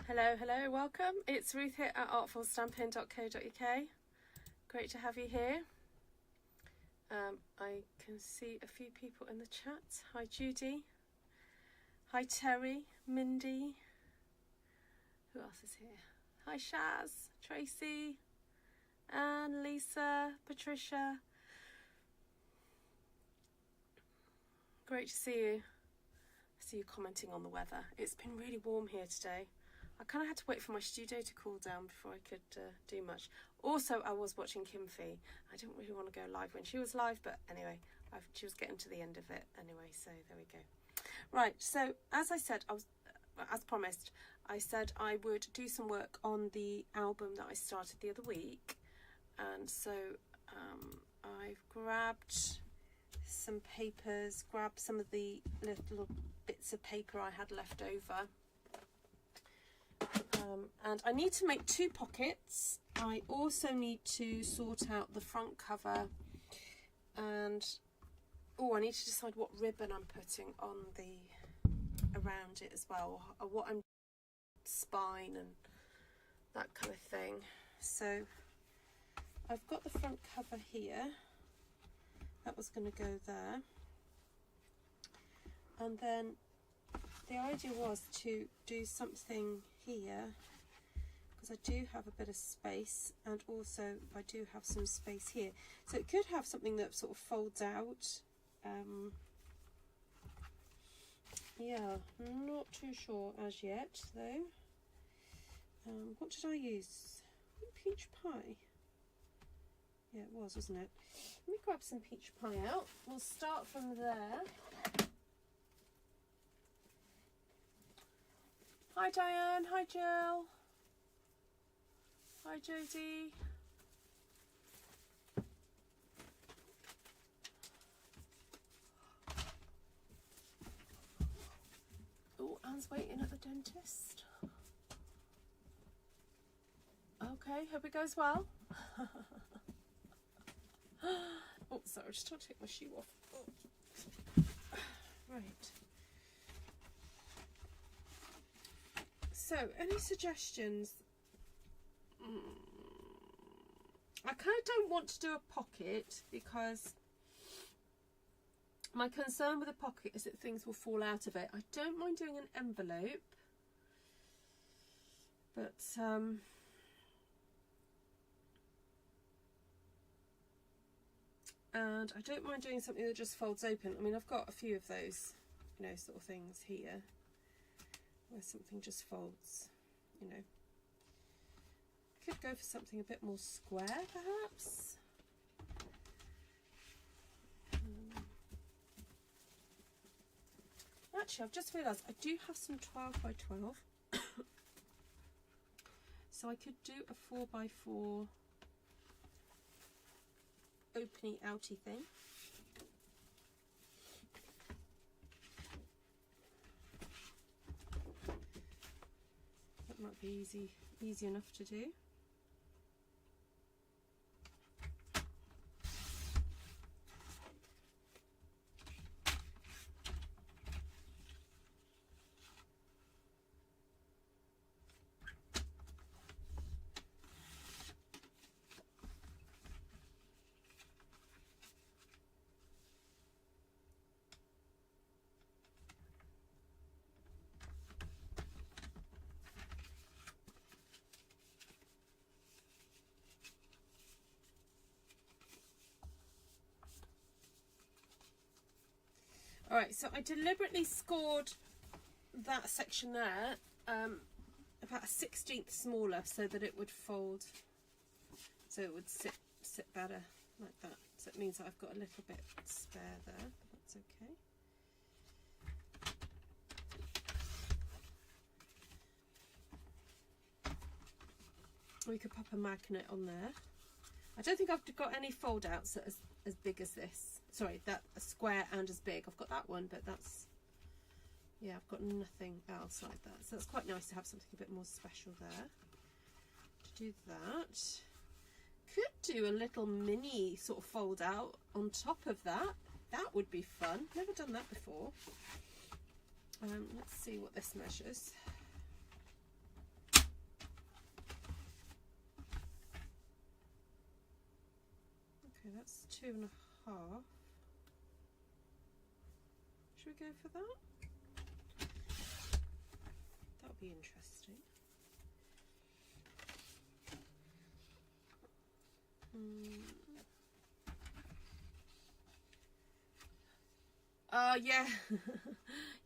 Hello, welcome. It's Ruth here at artfulstampin.co.uk. Great to have you here. I can see a few people in the chat. Hi Judy. Hi Terry, Mindy. Who else is here? Hi Shaz, Tracy, Anne, Lisa, Patricia. Great to see you. I see you commenting on the weather. It's been really warm here today. I kind of had to wait for my studio to cool down before I could do much. Also, I was watching Kim Fee. I didn't really want to go live when she was live, but anyway, she was getting to the end of it anyway, so there we go. Right, so as I said, as promised, I said I would do some work on the album that I started the other week. And so I've grabbed some papers, grabbed some of the little bits of paper I had left over. And I need to make 2 pockets. I also need to sort out the front cover, and I need to decide what ribbon I'm putting on around it as well, or what I'm spine and that kind of thing. So I've got the front cover here. That was going to go there, and then the idea was to do something here, because I do have a bit of space, and also I do have some space here. So it could have something that sort of folds out. Yeah, not too sure as yet though. What did I use? Peach pie. Yeah, it was, wasn't it? Let me grab some peach pie out. We'll start from there. Hi Diane, hi Jill, hi Josie. Oh, Anne's waiting at the dentist. Okay, hope it goes well. Oh, sorry, I just want to take my shoe off. Oh. Right. So, any suggestions? I kind of don't want to do a pocket, because my concern with a pocket is that things will fall out of it. I don't mind doing an envelope, but and I don't mind doing something that just folds open. I mean, I've got a few of those, sort of things here, where something just folds, Could go for something a bit more square, perhaps. Actually, I've just realised I do have some 12 by 12. So I could do a 4 by 4 openy outy thing. That might be easy enough to do. Alright, so I deliberately scored that section there about a 1/16 smaller, so that it would fold, so it would sit better like that. So it means that I've got a little bit spare there, but that's okay. We could pop a magnet on there. I don't think I've got any fold outs that as big as this. Sorry, that a square and as big. I've got that one, but that's, yeah, I've got nothing else like that. So it's quite nice to have something a bit more special there. To do that, could do a little mini sort of fold out on top of that. That would be fun. Never done that before. Let's see what this measures. that's 2.5. Should we go for that? That'll be interesting. Yeah.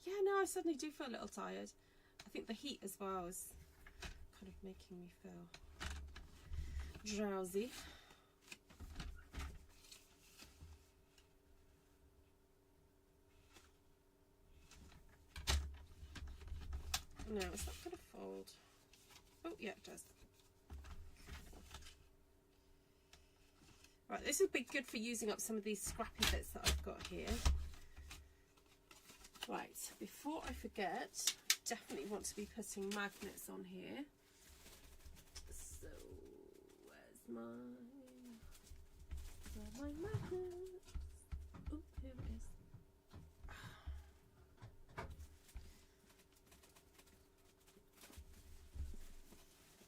Yeah, no, I suddenly do feel a little tired. I think the heat as well is kind of making me feel drowsy. No, it's not going to fold. Oh, yeah, it does. Right, this would be good for using up some of these scrappy bits that I've got here. Right, before I forget, definitely want to be putting magnets on here. So, where are my magnets? Oh, here it is.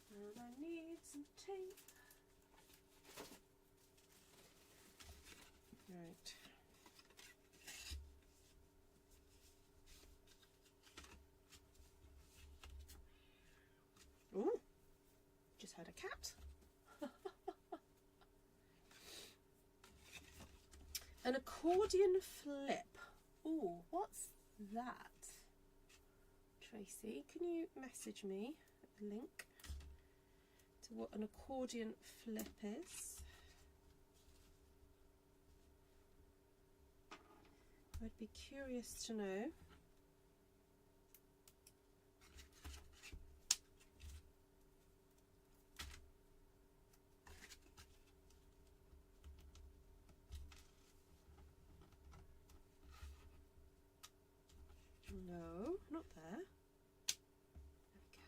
And I need some tape. Right. Oh, just had a cat. An accordion flip. Oh, what's that? Tracy, can you message me a link to what an accordion flip is? I'd be curious to know. No, not there. There we go.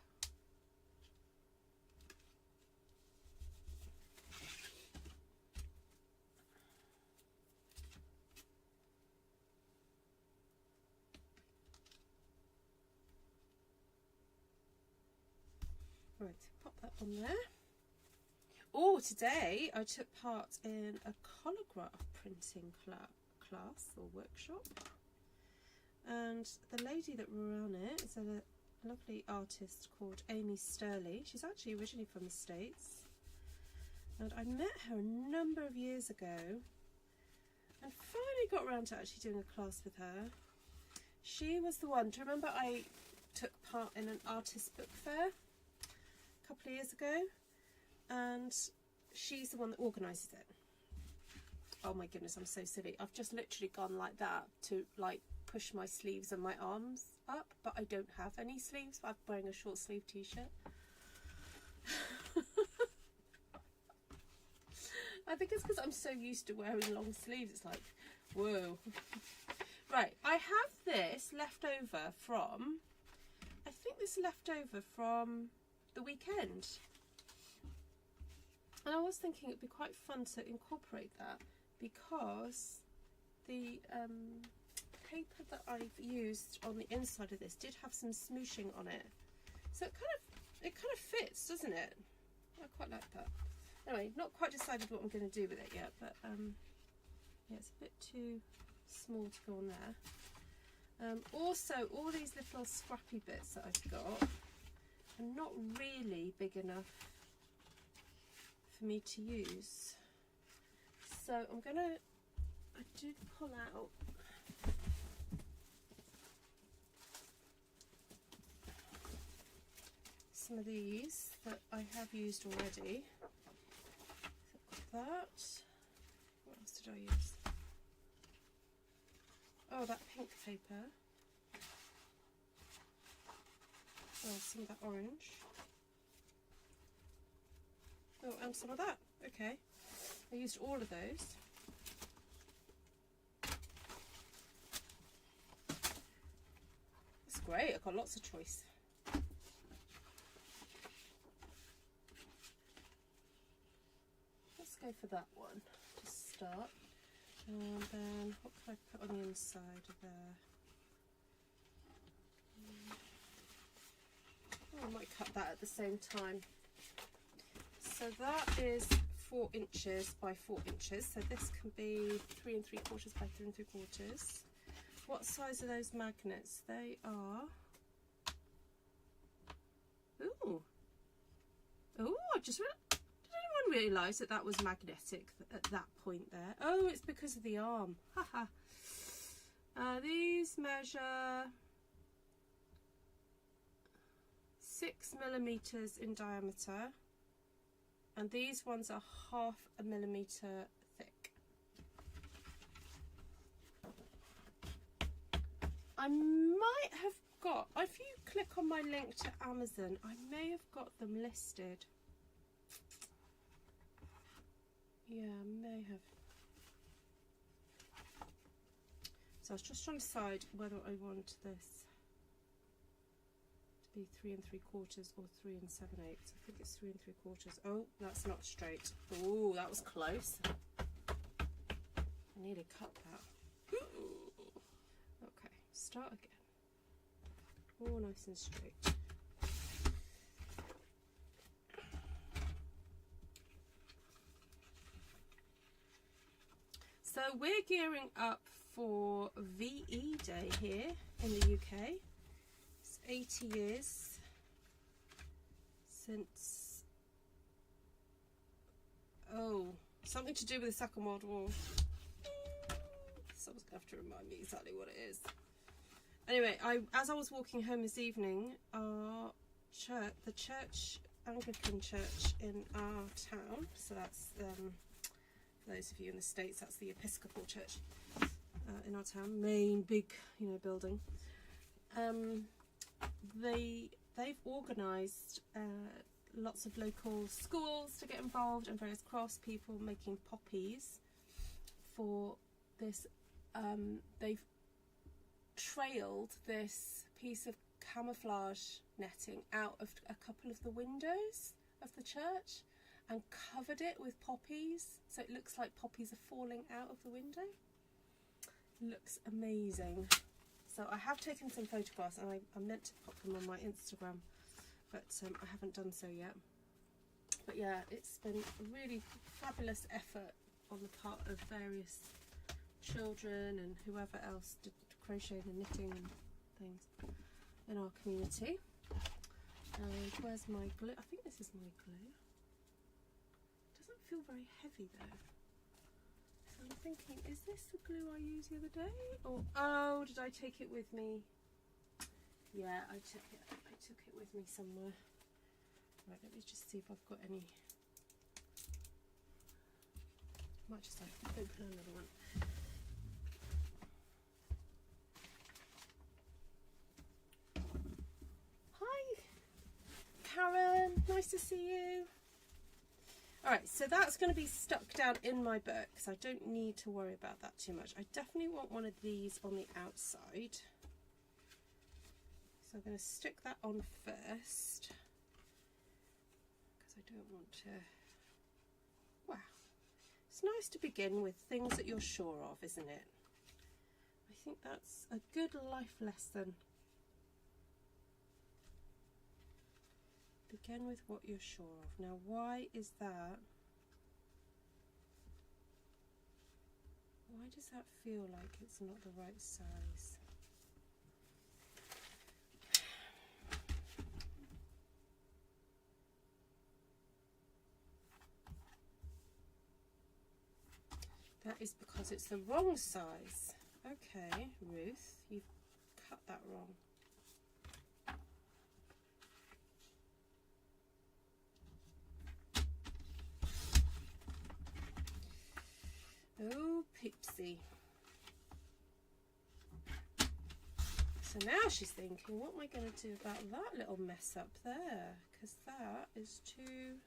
Right, pop that on there. Oh, today I took part in a collagraph printing class or workshop. And the lady that ran it is a lovely artist called Amy Sterling. She's actually originally from the States. And I met her a number of years ago and finally got around to actually doing a class with her. She was the one, do you remember I took part in an artist book fair a couple of years ago? And she's the one that organises it. Oh my goodness, I'm so silly. I've just literally gone like that to like push my sleeves and my arms up, but I don't have any sleeves. I'm wearing a short sleeve t-shirt. I think it's because I'm so used to wearing long sleeves. It's like, whoa. Right, I have this left over from, I think this is left over from the weekend. And I was thinking it'd be quite fun to incorporate that because the paper that I've used on the inside of this did have some smooshing on it, so it kind of fits, doesn't it? I quite like that. Anyway, not quite decided what I'm going to do with it yet, but yeah, it's a bit too small to go on there. Also, all these little scrappy bits that I've got are not really big enough for me to use, so I'm gonna, I did pull out some of these that I have used already. So I've got that. What else did I use? Oh, that pink paper. Oh, some of that orange. Oh, and some of that. Okay. I used all of those. That's great. I've got lots of choice. Let's go for that one to start. And then what can I put on the inside of there? Oh, I might cut that at the same time. So that is 4 inches by 4 inches, so this can be 3 3/4 by 3 3/4. What size are those magnets? They are, ooh, I just realized, did anyone realise that that was magnetic at that point there? Oh, it's because of the arm. Haha. These measure 6 millimeters in diameter, and these ones are 1/2 millimeter thick. I might have got, if you click on my link to Amazon, I may have got them listed. Yeah, I may have. So I was just trying to decide whether I want this to be 3 3/4 or 3 7/8. I think it's 3 3/4. Oh, that's not straight. Oh, that was close. I nearly cut that. Okay, start again. All nice and straight. So we're gearing up for VE Day here in the UK. It's 80 years since, something to do with the Second World War. Someone's going to have to remind me exactly what it is. Anyway, as I was walking home this evening, our church, the church, Anglican church in our town, so that's, for those of you in the States, that's the Episcopal church in our town, main big, building. They've organised lots of local schools to get involved and various crafts people making poppies for this. They've trailed this piece of camouflage netting out of a couple of the windows of the church and covered it with poppies, so it looks like poppies are falling out of the window. It looks amazing. So I have taken some photographs, and I meant to pop them on my Instagram, but I haven't done so yet. But yeah, it's been a really fabulous effort on the part of various children and whoever else did crocheting and knitting and things in our community. And where's my glue? I think this is my glue. Doesn't feel very heavy though. So I'm thinking, is this the glue I used the other day? Or, oh, did I take it with me? Yeah, I took it with me somewhere. Right, let me just see if I've got any. Might just have to open another one. Hi, Karen. Nice to see you. Alright, so that's going to be stuck down in my book, so I don't need to worry about that too much. I definitely want one of these on the outside. So I'm going to stick that on first, because I don't want to... Wow. It's nice to begin with things that you're sure of, isn't it? I think that's a good life lesson. Begin with what you're sure of. Now, why is that? Why does that feel like it's not the right size? That is because it's the wrong size. Okay, Ruth, you've cut that wrong. Oh, Peepsy. So now she's thinking, what am I going to do about that little mess up there? Because that is too...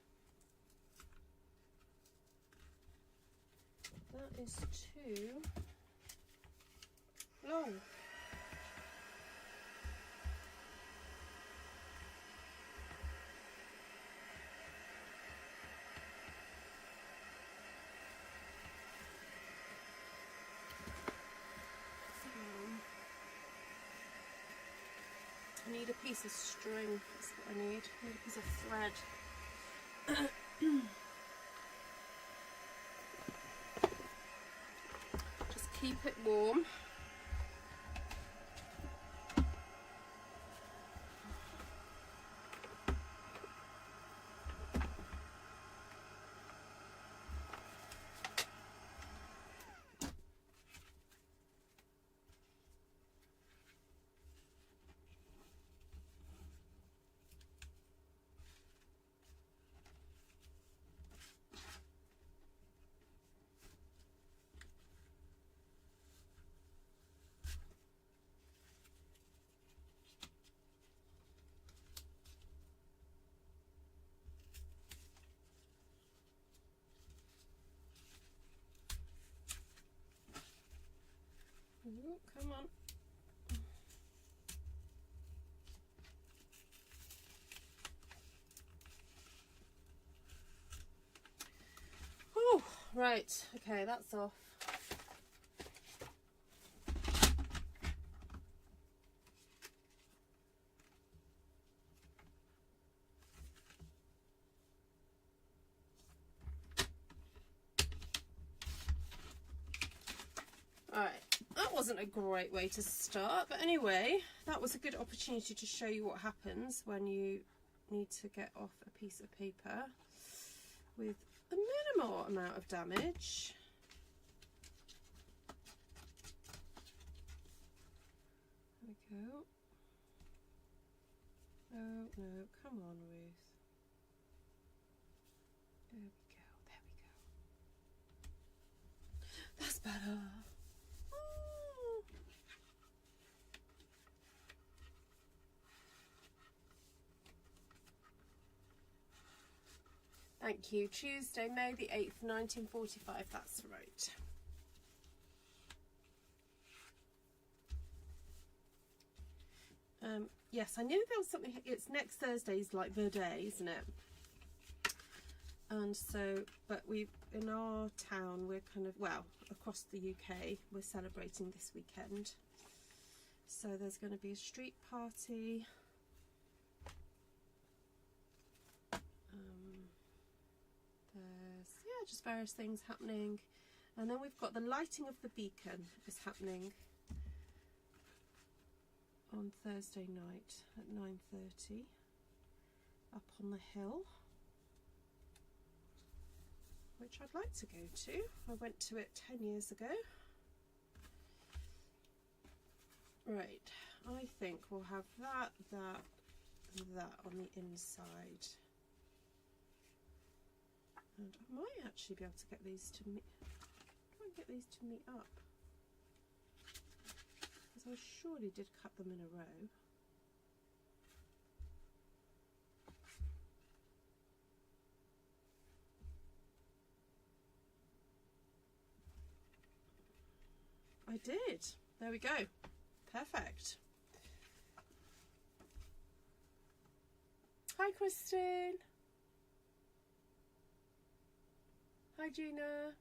That is too long. I need a piece of string, that's what I need. I need a piece of thread. keep it warm. Ooh, come on. Oh, right. Okay, that's off. Alright, that wasn't a great way to start, but anyway, that was a good opportunity to show you what happens when you need to get off a piece of paper with a minimal amount of damage. There we go. Oh no, come on, Ruth. There we go, there we go. That's better. Thank you. Tuesday, May the 8th, 1945. That's right. Yes, I knew there was something. It's next Thursday's like the day, isn't it? And so, but in our town, we're kind of, well, across the UK, we're celebrating this weekend. So there's going to be a street party. There's, yeah, just various things happening. And then we've got the lighting of the beacon is happening on Thursday night at 9:30 up on the hill, which I'd like to go to. I went to it 10 years ago. Right, I think we'll have that on the inside. And I might actually be able to get these to meet. Try and get these to meet up, because I surely did cut them in a row. I did. There we go. Perfect. Hi, Christine. Hi, Gina.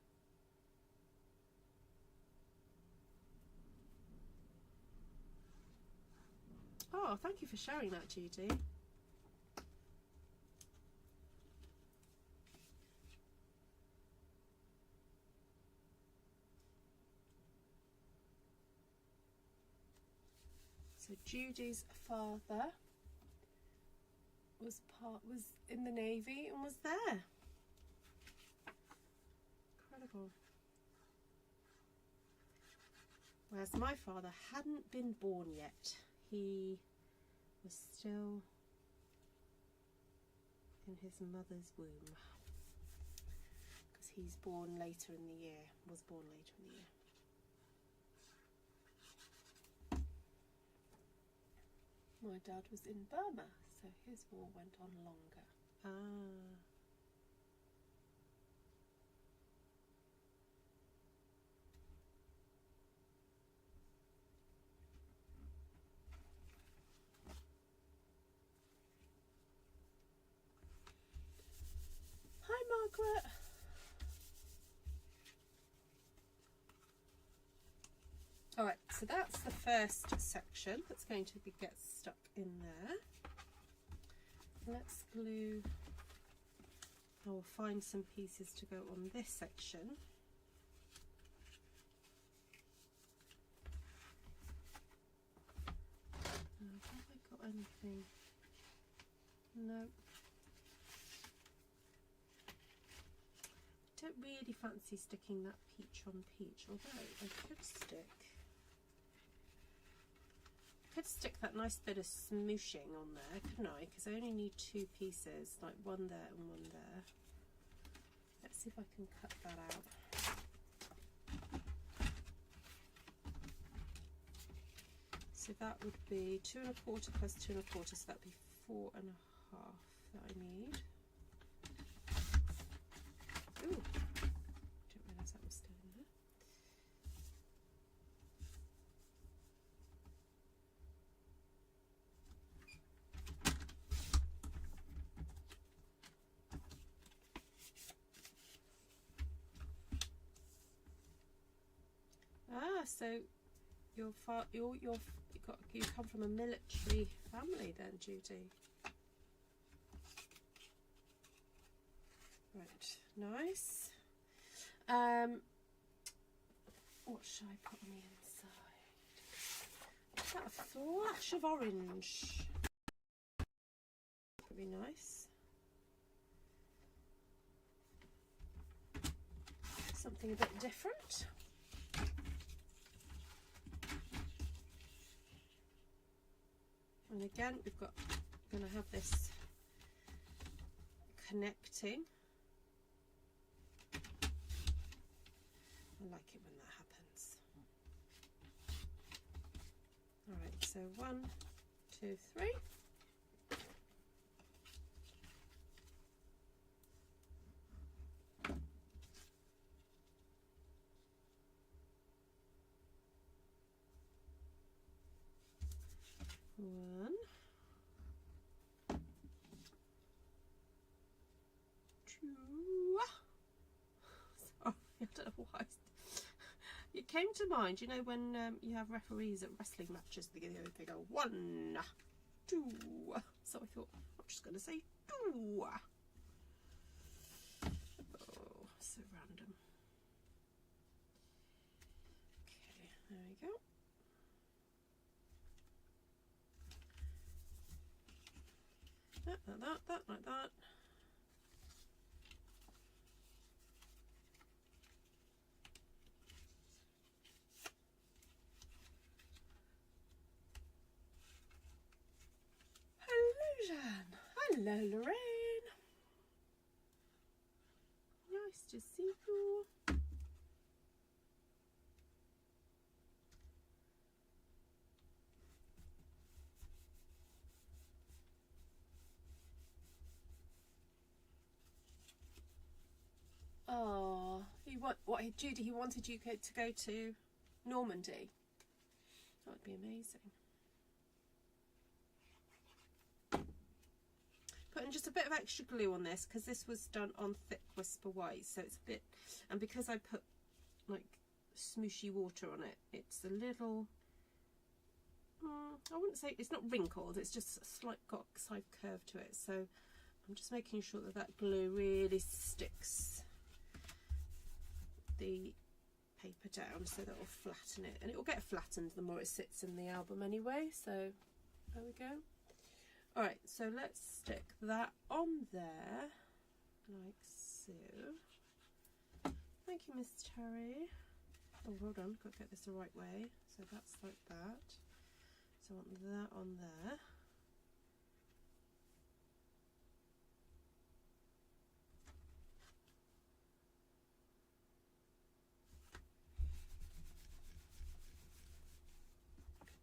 Oh, thank you for sharing that, Judy. So Judy's father was in the Navy and was there. Incredible. Whereas my father hadn't been born yet. He was still in his mother's womb, because he's born later in the year, was born later in the year. My dad was in Burma, so his war went on longer. Ah. Hi, Margaret. All right, so that's the first section that's going to get stuck in there. Let's glue. I will find some pieces to go on this section. anything. No. Don't really fancy sticking that peach on peach, although I could stick that nice bit of smooshing on there, couldn't I? Because I only need 2 pieces, like one there and one there. Let's see if I can cut that out. So that would be 2 1/4 plus 2 1/4, so that'd be 4 1/2 that I need. Ooh, didn't realise that was still in there. Ah, so you come from a military family then, Judy. Right, nice. What should I put on the inside? Is that a flash of orange? That'd be nice. Something a bit different. And again, we're going to have this connecting. I like it when that happens. All right, so 1, 2, 3. One, 2. Sorry, I don't know why. It came to mind, you know, when you have referees at wrestling matches, they go 1, 2. So I thought, I'm just going to say 2. Oh, so random. Okay, there we go. That, like that. Hello, Jeanne. Hello, Lorraine. Nice to see you. Oh, Judy, he wanted you to go to Normandy. That would be amazing. Putting just a bit of extra glue on this because this was done on thick Whisper White, so it's a bit, and because I put like smooshy water on it, it's a little, I wouldn't say, it's not wrinkled, it's just got a slight curve to it, so I'm just making sure that that glue really sticks the paper down so that will flatten it, and it will get flattened the more it sits in the album anyway, so there we go. Alright, so let's stick that on there like so. Thank you, Miss Terry. Oh, hold on, got to get this the right way. So that's like that. So I want that on there.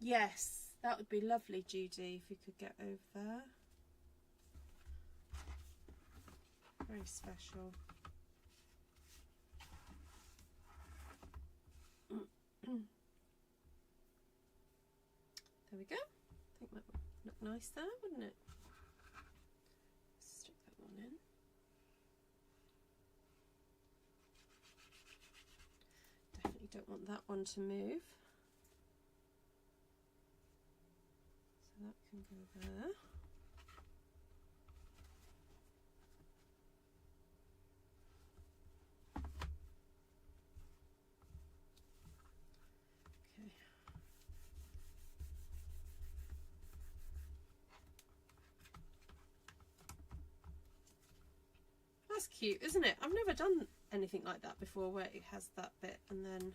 Yes, that would be lovely, Judy, if you could get over there. Very special. There we go. I think that would look nice there, wouldn't it? Stick that one in. Definitely don't want that one to move. So that can go there. That's cute, isn't it? I've never done anything like that before, where it has that bit and then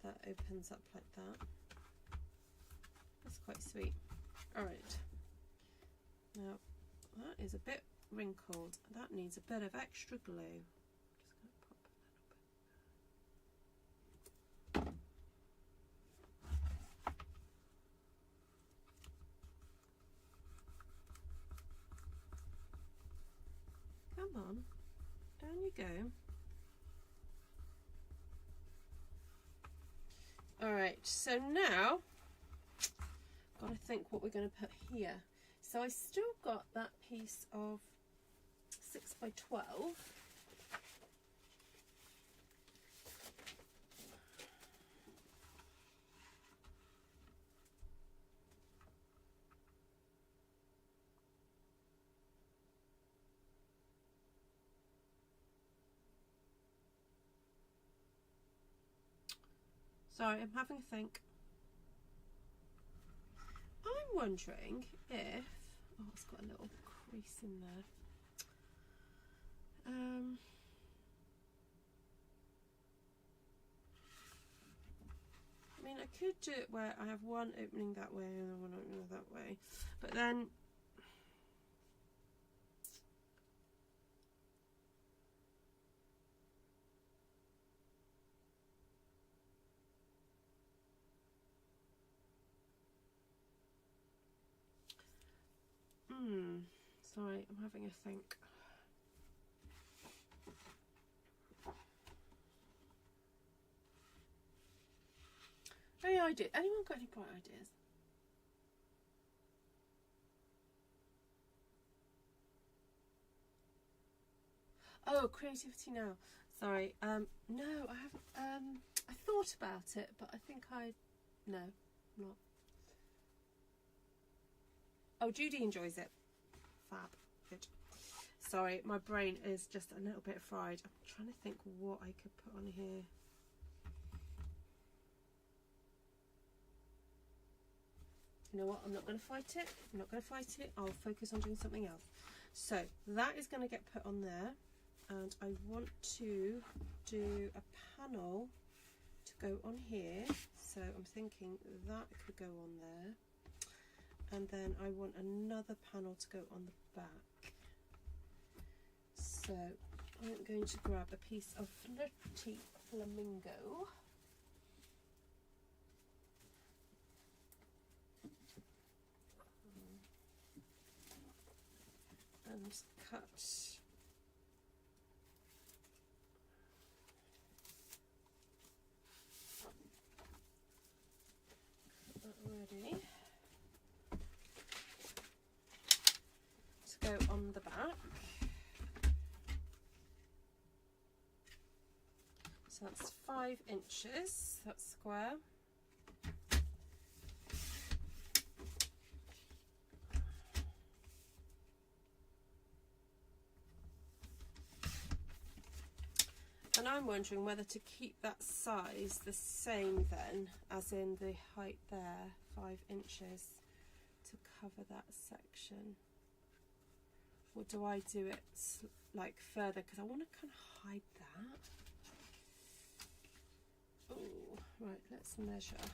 that opens up like that. That's quite sweet. Alright, now that is a bit wrinkled. That needs a bit of extra glue. Just going to pop a little bit. Come on, down you go. Alright, so now got to think what we're going to put here. So I still got that piece of 6 by 12. Sorry, I'm having a think. I'm wondering if, oh, it's got a little crease in there. I mean, I could do it where I have one opening that way and one opening that way, but then sorry, I'm having a think. Any idea? Anyone got any bright ideas? Oh, creativity now. Sorry. No, I haven't. I thought about it, but I think no, not. Oh, Judy enjoys it. Fab. Good. Sorry, my brain is just a little bit fried. I'm trying to think what I could put on here. You know what? I'm not going to fight it. I'm not going to fight it. I'll focus on doing something else. So that is going to get put on there. And I want to do a panel to go on here. So I'm thinking that could go on there. And then I want another panel to go on the back. So I'm going to grab a piece of Flirty Flamingo. And cut that ready to go on the back. So that's 5 inches, that's square. And I'm wondering whether to keep that size the same then, as in the height there, 5 inches, to cover that section. Or do I do it like further, because I want to kind of hide that. Oh, right, let's measure.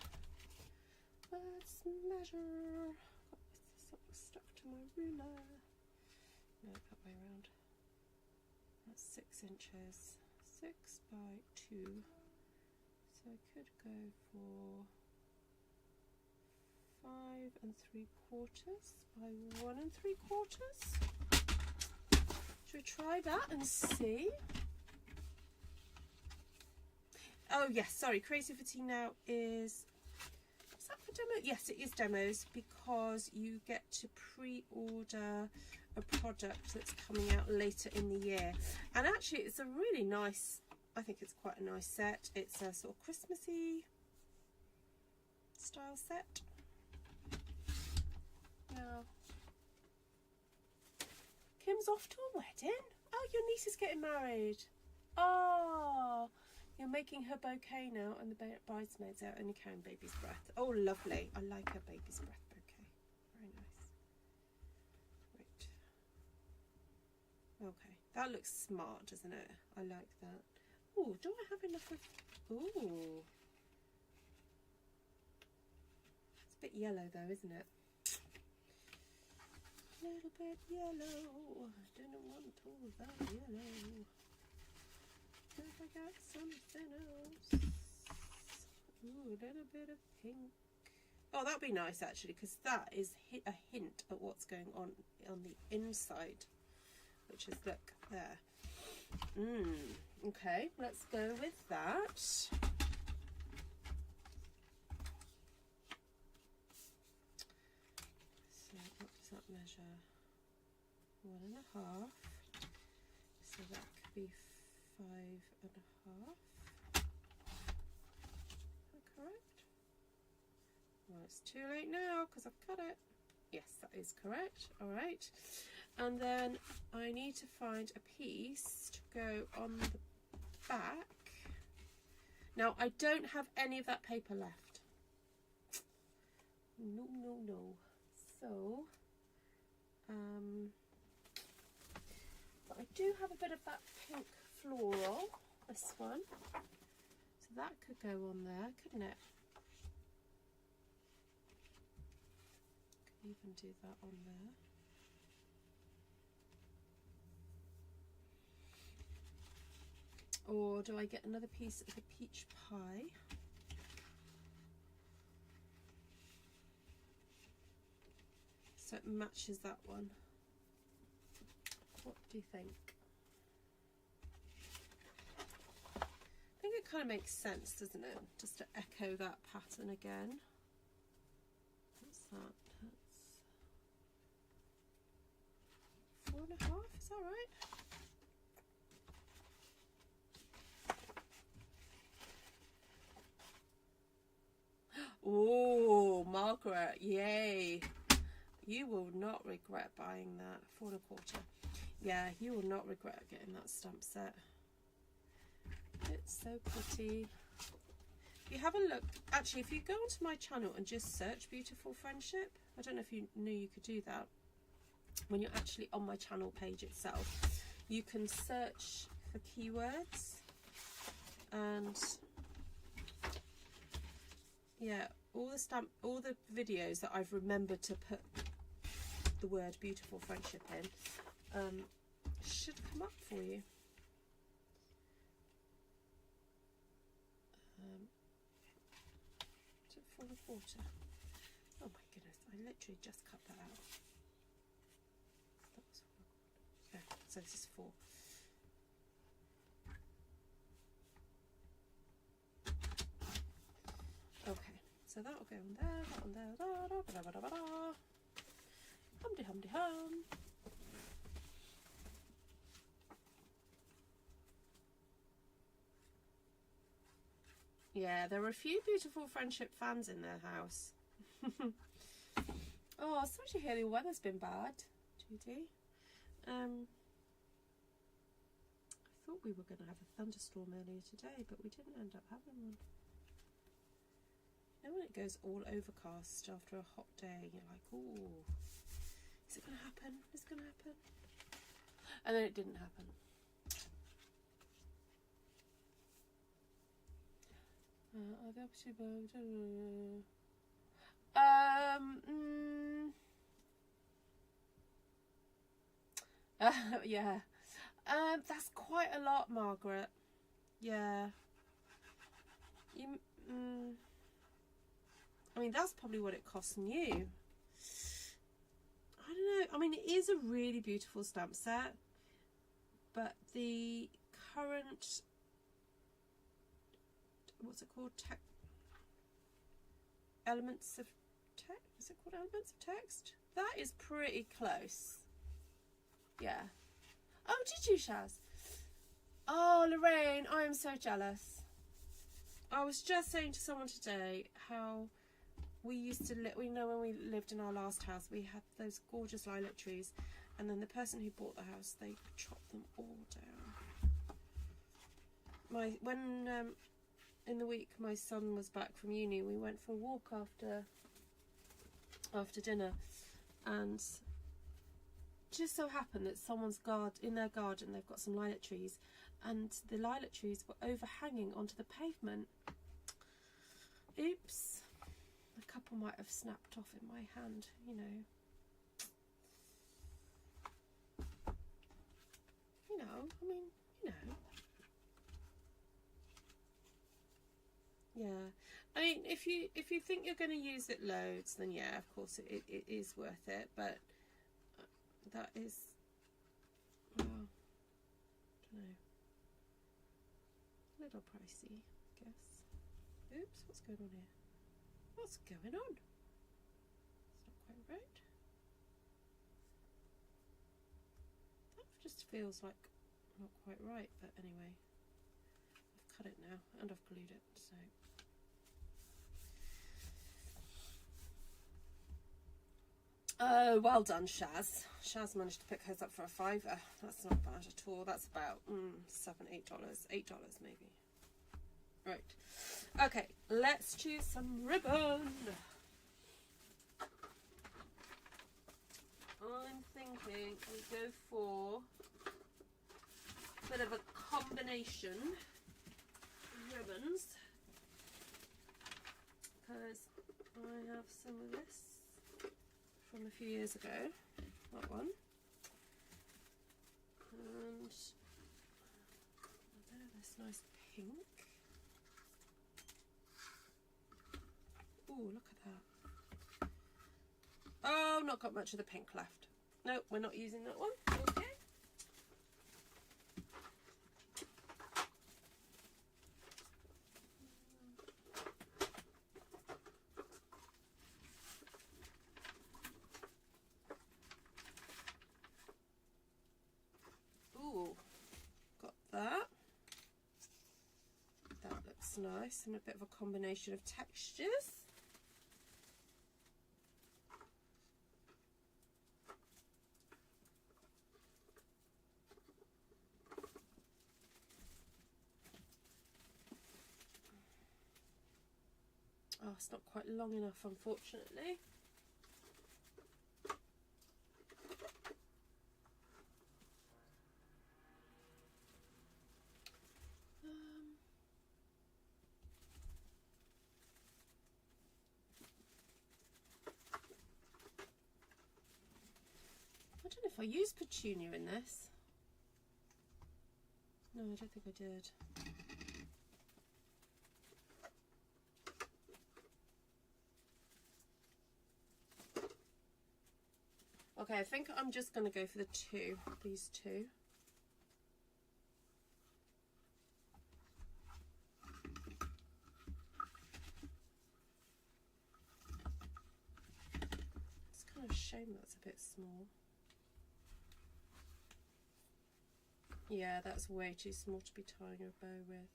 Let's measure. Got something stuck to my ruler. No, that way around. That's 6 inches. 6 by 2, so I could go for 5 3/4 by 1 3/4. Should we try that and see? Oh yes, sorry, creativity now is that for demo? Yes, it is demos, because you get to pre-order a product that's coming out later in the year. And actually it's a really nice, I think it's quite a nice set. It's a sort of Christmassy style set. Yeah. Kim's off to a wedding? Oh, your niece is getting married. Oh, you're making her bouquet now and the bridesmaids out and you're carrying baby's breath. Oh, lovely. I like her baby's breath bouquet. Very nice. Right. Okay, That looks smart, doesn't it? I like that. Oh, do I have enough of... Ooh. It's a bit yellow though, isn't it? A little bit yellow. I didn't want all that yellow. Could I got something else? Ooh, a little bit of pink. Oh, that'd be nice actually, because that is a hint at what's going on the inside, which is, look there. Okay, let's go with that. So what does that measure? 1.5. So that could be 5.5. Is that correct? Well, it's too late now because I've cut it. Yes, that is correct. All right. And then I need to find a piece to go on the back. Now, I don't have any of that paper left. No, no, no. So, but I do have a bit of that pink floral, this one. So that could go on there, couldn't it? Could even do that on there. Or do I get another piece of the peach pie? So it matches that one. What do you think? I think it kind of makes sense, doesn't it? Just to echo that pattern again. What's that? That's 4.5, is that right? Oh, Margaret, yay. You will not regret buying that. 4.25. Yeah, you will not regret getting that stamp set. It's so pretty. If you have a look, actually, if you go onto my channel and just search Beautiful Friendship, I don't know if you knew you could do that. When you're actually on my channel page itself, you can search for keywords, and yeah, all the videos that I've remembered to put the word Beautiful Friendship in should come up for you. Is it 4.25? Oh my goodness, I literally just cut that out. That was 4.25. Yeah, so this is 4. Okay, so that will go on there, that on there, da, da, da, da, da, da, da. Humdy humdy hum. Yeah, there are a few Beautiful Friendship fans in their house. Oh, sorry to hear the weather's been bad, Judy. I thought we were going to have a thunderstorm earlier today, but we didn't end up having one. You know when it goes all overcast after a hot day, you're like, ooh, is it going to happen? Is it going to happen? And then it didn't happen. Yeah. That's quite a lot, Margaret. Yeah. I mean, that's probably what it cost new. I don't know. I mean, it is a really beautiful stamp set, but the current, what's it called? Elements of text? Is it called Elements of Text? That is pretty close. Yeah. Oh, did you, Shaz? Oh, Lorraine, I am so jealous. I was just saying to someone today how we used to live, we know when we lived in our last house, we had those gorgeous lilac trees, and then the person who bought the house, they chopped them all down. When in the week my son was back from uni, we went for a walk after dinner, and just so happened that someone's in their garden, they've got some lilac trees, and the lilac trees were overhanging onto the pavement. Oops. A couple might have snapped off in my hand, you know. I mean, you know. Yeah. I mean, if you think you're going to use it loads, then yeah, of course it is worth it, but that is, well, I don't know, a little pricey, I guess. Oops, what's going on here? What's going on? It's not quite right. That just feels like not quite right, but anyway, I've cut it now and I've glued it, so. Oh, well done, Shaz. Shaz managed to pick hers up for a £5. That's not bad at all. That's about $7, $8, $8 maybe. Right. Okay, let's choose some ribbon. I'm thinking we go for a bit of a combination of ribbons, because I have some of this from a few years ago, that one, and this nice pink. Oh, look at that. Oh, not got much of the pink left. No, we're not using that one. Okay. Nice, and a bit of a combination of textures. Oh, it's not quite long enough, unfortunately. I don't know if I used petunia in this. No, I don't think I did. Okay, I think I'm just going to go for these two. It's kind of a shame that's a bit small. Yeah, that's way too small to be tying a bow with.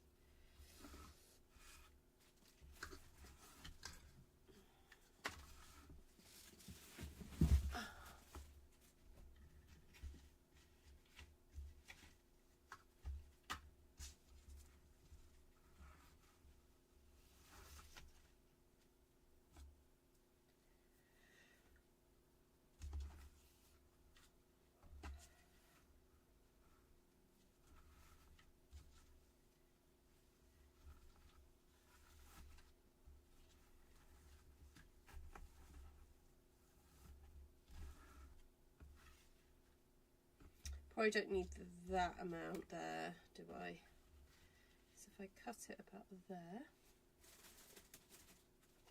Probably don't need that amount there, do I? So if I cut it about there,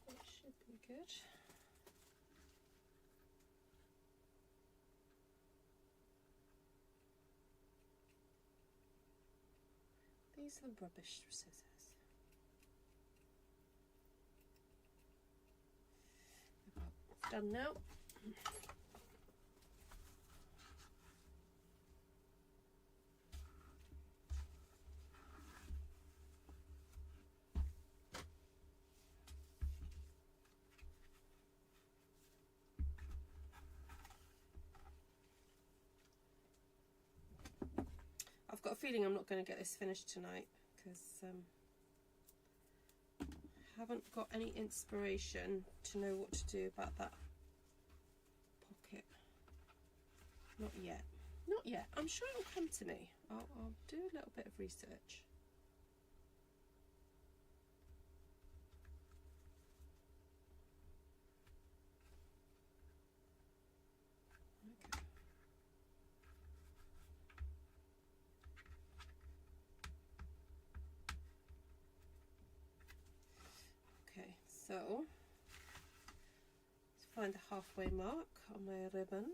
it should be good. These are the rubbish scissors. Done now. I've got a feeling I'm not going to get this finished tonight because I haven't got any inspiration to know what to do about that pocket. Not yet. Not yet. I'm sure it'll come to me. I'll do a little bit of research. Okay, so let's find the halfway mark on my ribbon.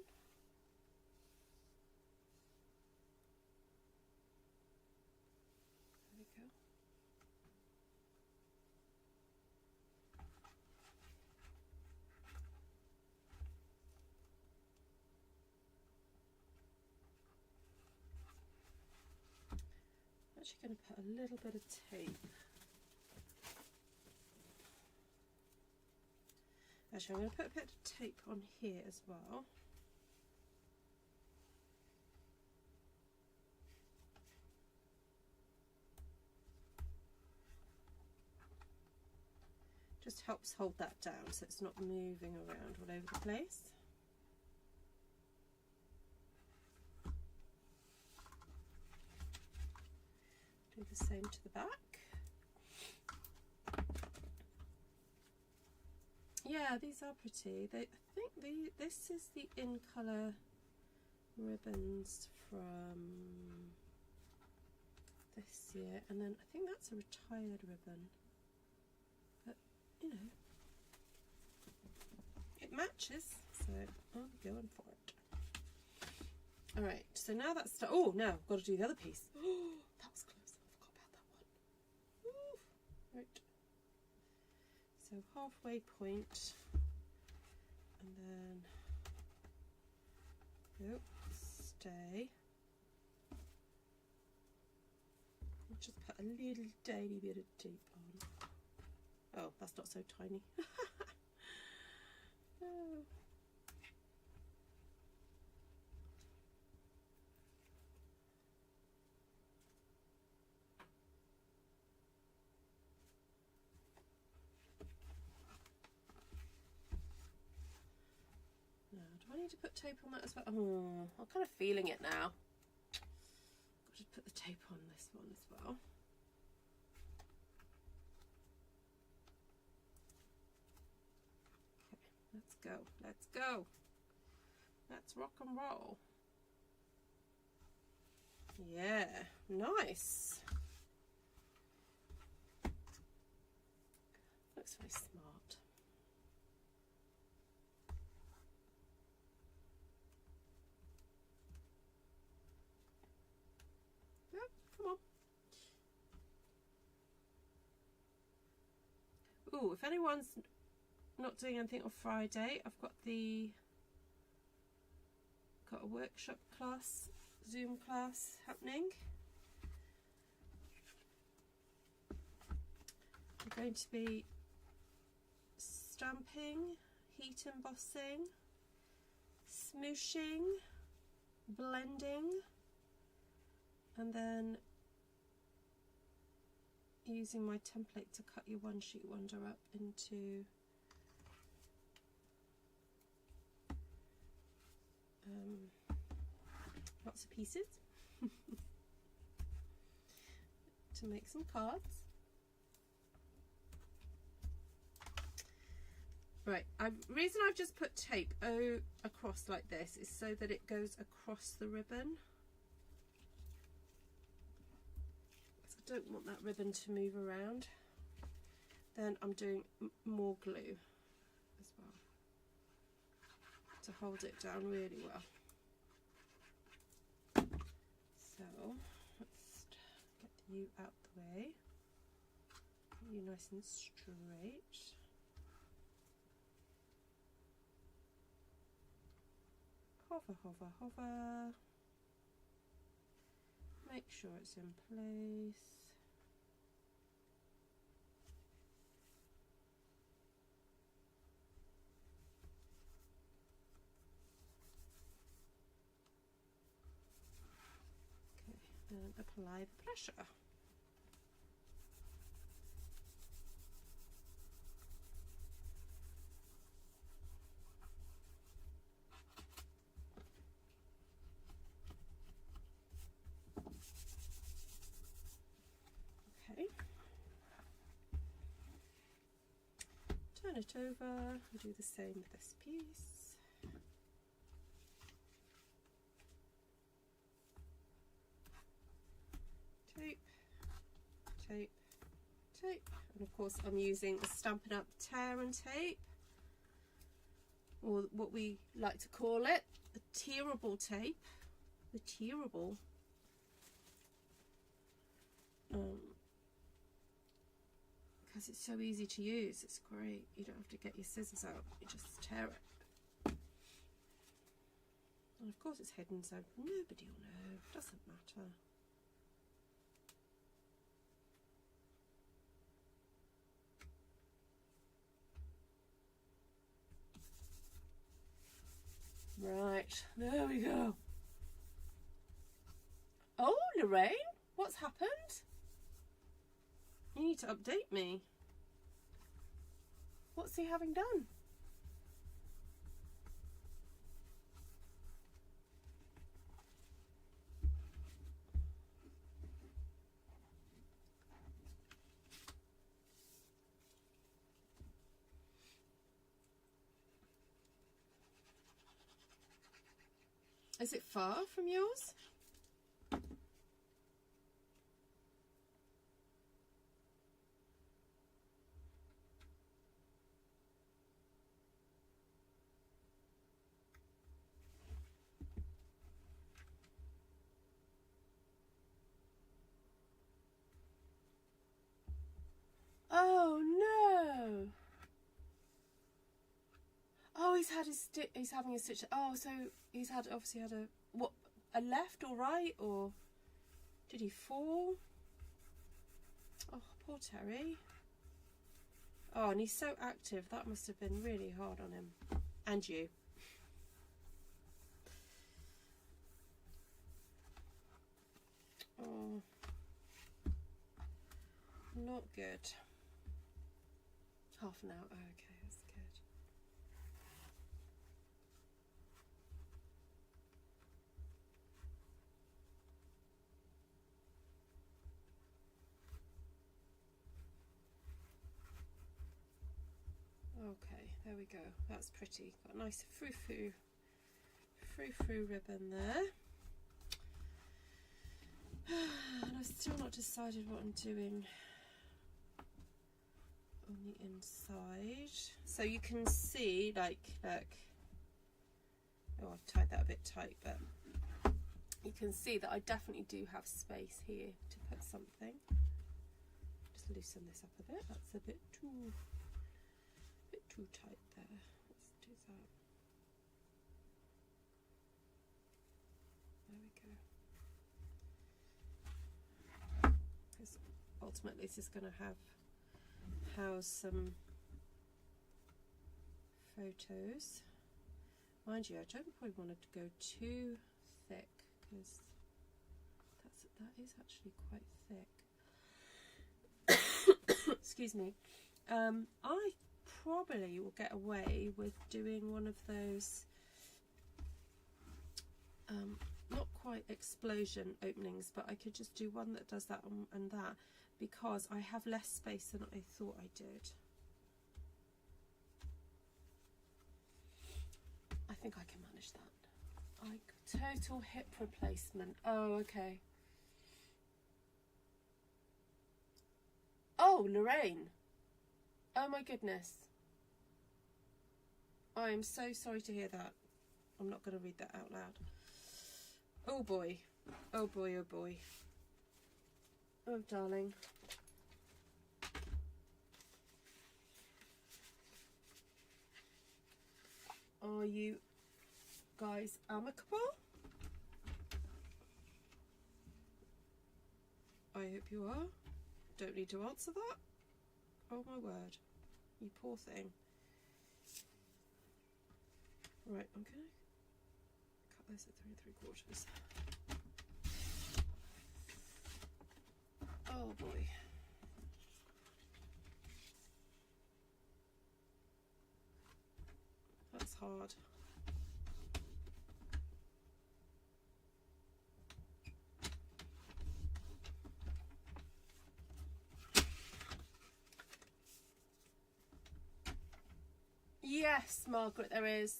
There we go. I'm actually going to put a little bit of tape. Actually, I'm going to put a bit of tape on here as well. Just helps hold that down so it's not moving around all over the place. Do the same to the back. Yeah, these are pretty. I think this is the in colour ribbons from this year, and then I think that's a retired ribbon. But you know, it matches, so I'm going for it. All right, so now that's oh no, I've got to do the other piece. Oh, that was close. I forgot about that one. Ooh. Right. So halfway point, and then stay. I'll just put a little tiny bit of tape on. Oh, that's not so tiny. Oh. Do I need to put tape on that as well? Oh, I'm kind of feeling it now. Got to put the tape on this one as well. Okay, let's go. Let's go. Let's rock and roll. Yeah, nice. Looks very smart. Oh, if anyone's not doing anything on Friday, I've got a workshop class, Zoom class happening. I'm going to be stamping, heat embossing, smooshing, blending, and then using my template to cut your one sheet wonder up into lots of pieces to make some cards. Right, reason I've just put tape across like this is so that it goes across the ribbon. I don't want that ribbon to move around. Then I'm doing more glue as well to hold it down really well. So let's get you out the way. Get you nice and straight. Hover, hover, hover. Make sure it's in place. Okay, and apply the pressure. turn it over and do the same with this piece. Tape, tape, tape, and of course I'm using the Stampin' Up tear and tape, or what we like to call it, the tearable tape, the tearable. Because it's so easy to use, it's great. You don't have to get your scissors out, you just tear it. And of course it's hidden, so nobody will know, doesn't matter. Right, there we go. Oh, Lorraine, what's happened? You need to update me. What's he having done? Is it far from yours? Oh no! Oh, he's having a stitch. Oh, so he's obviously had a left or right, or did he fall? Oh, poor Terry. Oh, and he's so active. That must have been really hard on him. And you. Oh, not good. Half an hour. Oh, okay, that's good. Okay, there we go. That's pretty. Got a nice frou-frou ribbon there. And I've still not decided what I'm doing on the inside. So you can see, like, look. Oh, I've tied that a bit tight, but you can see that I definitely do have space here to put something. Just loosen this up a bit. That's a bit too tight there. Let's do that. There we go. Because ultimately this is going to house some photos. Mind you, I don't probably want to go too thick, because that is actually quite thick. Excuse me. I probably will get away with doing one of those not quite explosion openings, but I could just do one that does that and that, because I have less space than I thought I did. I think I can manage that. Total hip replacement. Oh, okay. Oh, Lorraine. Oh my goodness. I am so sorry to hear that. I'm not going to read that out loud. Oh boy. Oh boy, oh boy. Oh darling. Are you guys amicable? I hope you are. Don't need to answer that. Oh my word. You poor thing. Right, I'm going to cut this at 3 3/4. Oh boy. That's hard. Yes, Margaret, there is.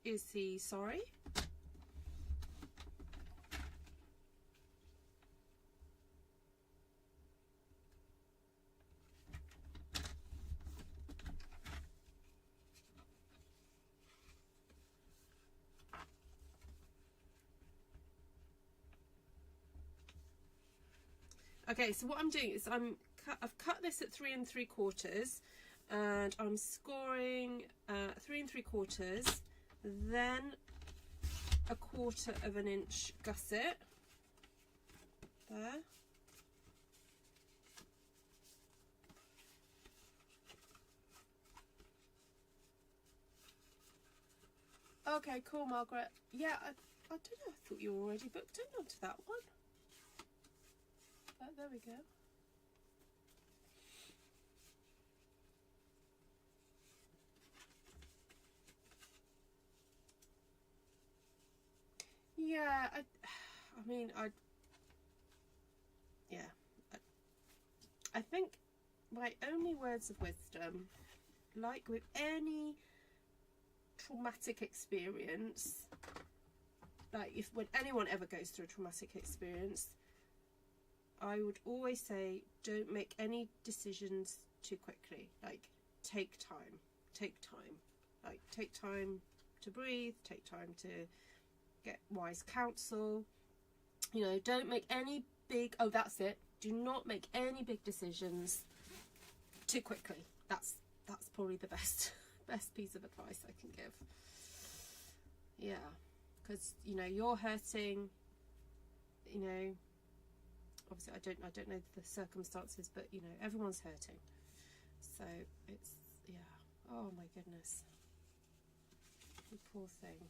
Is he sorry? Okay, so what I'm doing is I've cut this at 3 3/4, and I'm scoring 3 3/4, then 1/4 of an inch gusset there. Okay, cool, Margaret. Yeah, I don't know, I thought you were already booked in onto that one. There we go. Yeah, I think my only words of wisdom, like with any traumatic experience, like when anyone ever goes through a traumatic experience, I would always say, don't make any decisions too quickly. Like, take time, like take time to breathe, take time to get wise counsel. You know, don't make any big, oh, that's it, do not make any big decisions too quickly. That's probably the best piece of advice I can give. Yeah, because, you know, you're hurting, you know, obviously I don't know the circumstances, but, you know, everyone's hurting. So it's, yeah, oh my goodness, the poor thing.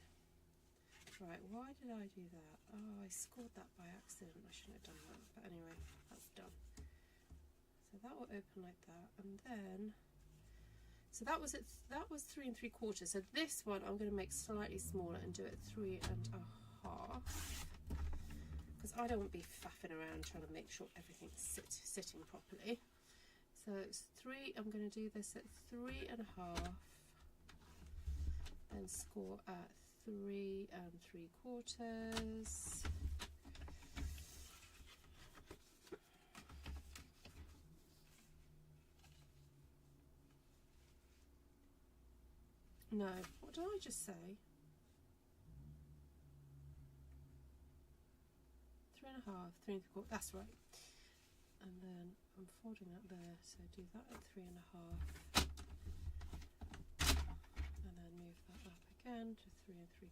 Right, why did I do that? Oh, I scored that by accident. I shouldn't have done that, but anyway, that's done. So that will open like that, and then, so that was 3 3/4. So this one I'm going to make slightly smaller and do it 3 1/2, because I don't want to be faffing around trying to make sure everything's sitting properly. So it's 3. I'm going to do this at 3 1/2, then score at 3 3/4. No, what did I just say? 3 1/2, 3 3/4. That's right. And then I'm folding that there, so do that at 3 1/2, and then move that up again to 3 3/4.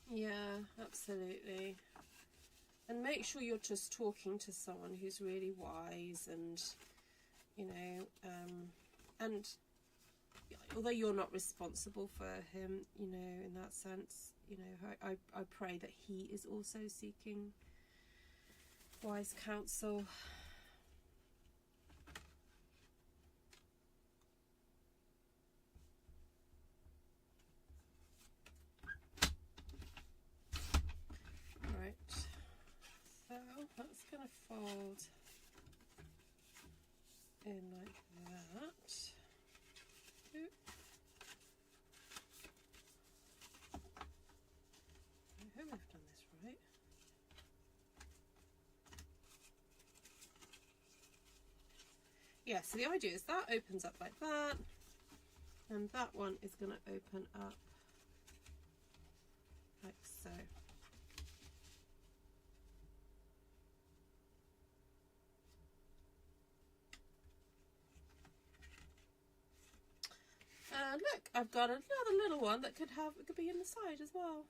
Yeah, absolutely. And make sure you're just talking to someone who's really wise, and, you know, and although you're not responsible for him, you know, in that sense, you know, I pray that he is also seeking wise counsel. Right, so that's going to fold in like that. Oop. I hope I've done this right. Yeah, so the idea is that opens up like that, and that one is going to open up like so. And look, I've got another little one that could be in the side as well.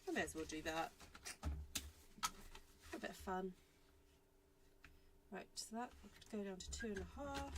I may as well do that. A bit of fun. Right, so that will go down to 2 1/2.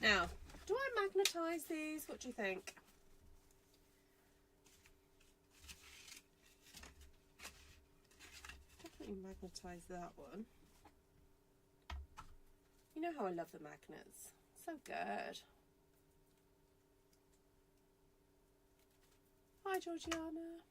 Now, do I magnetise these? What do you think? Definitely magnetise that one. You know how I love the magnets. So good. Hi, Georgiana.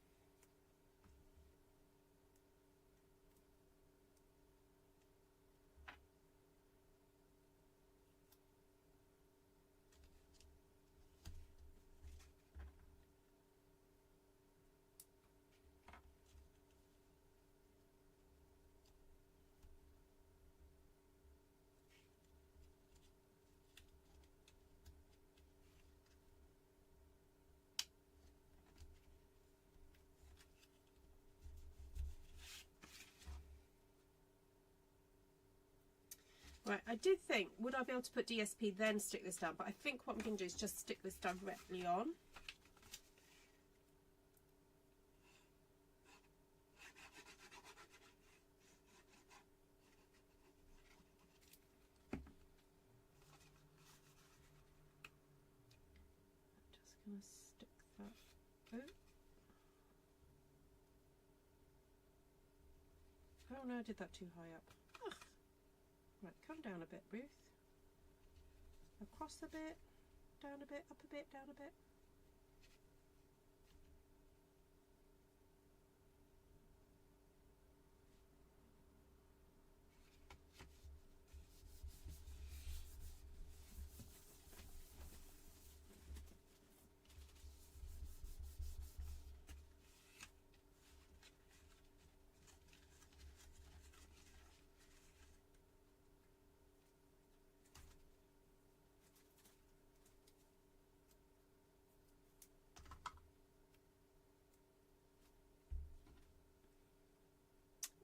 Right, I did think, would I be able to put DSP then stick this down? But I think what I'm going to do is just stick this directly on. Just going to stick that. Oh no, I did that too high up. Ugh. Right, come down a bit, Ruth. Across a bit, down a bit, up a bit, down a bit.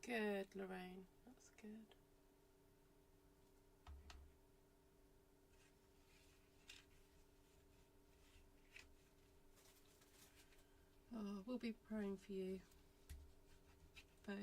Good, Lorraine. That's good. Oh, we'll be praying for you both.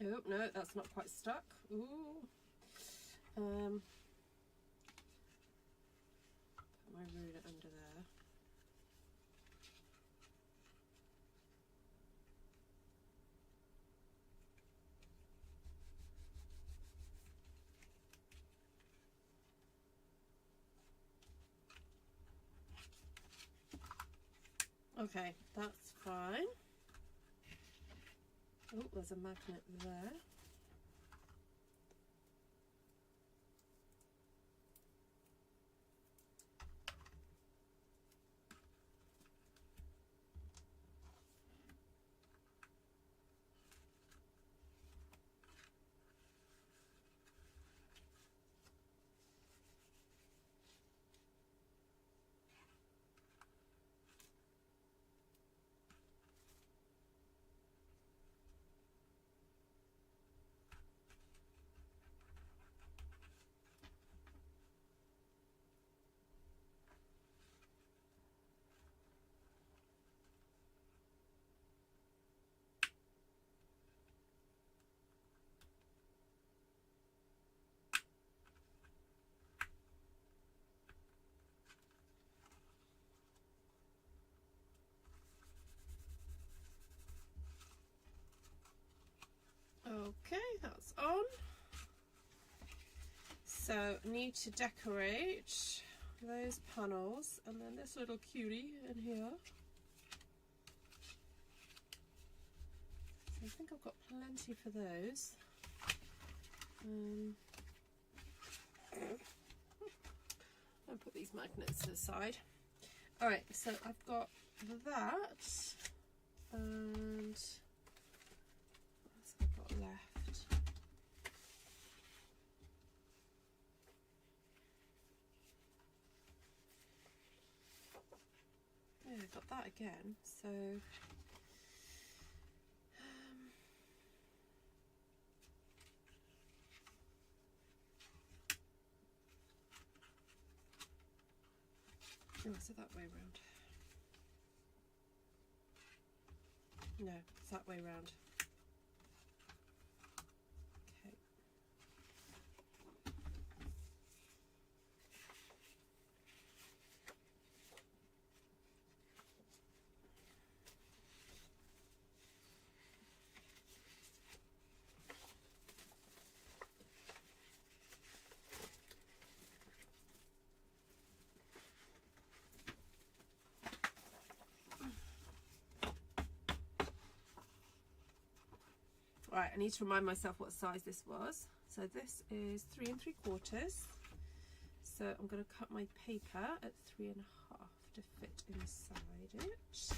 Oh, no, that's not quite stuck. Ooh. Put my ruler under there. Okay, that's fine. Oh, there's a magnet there. Okay, that's on. So need to decorate those panels and then this little cutie in here. So I think I've got plenty for those. I'll put these magnets to the side. Alright, so I've got that and what else have I got left? Yeah, I've got that again. So oh, is it that way round? No, it's that way round. Okay. Right, I need to remind myself what size this was. So this is 3 3/4. So I'm going to cut my paper at 3 1/2 to fit inside it.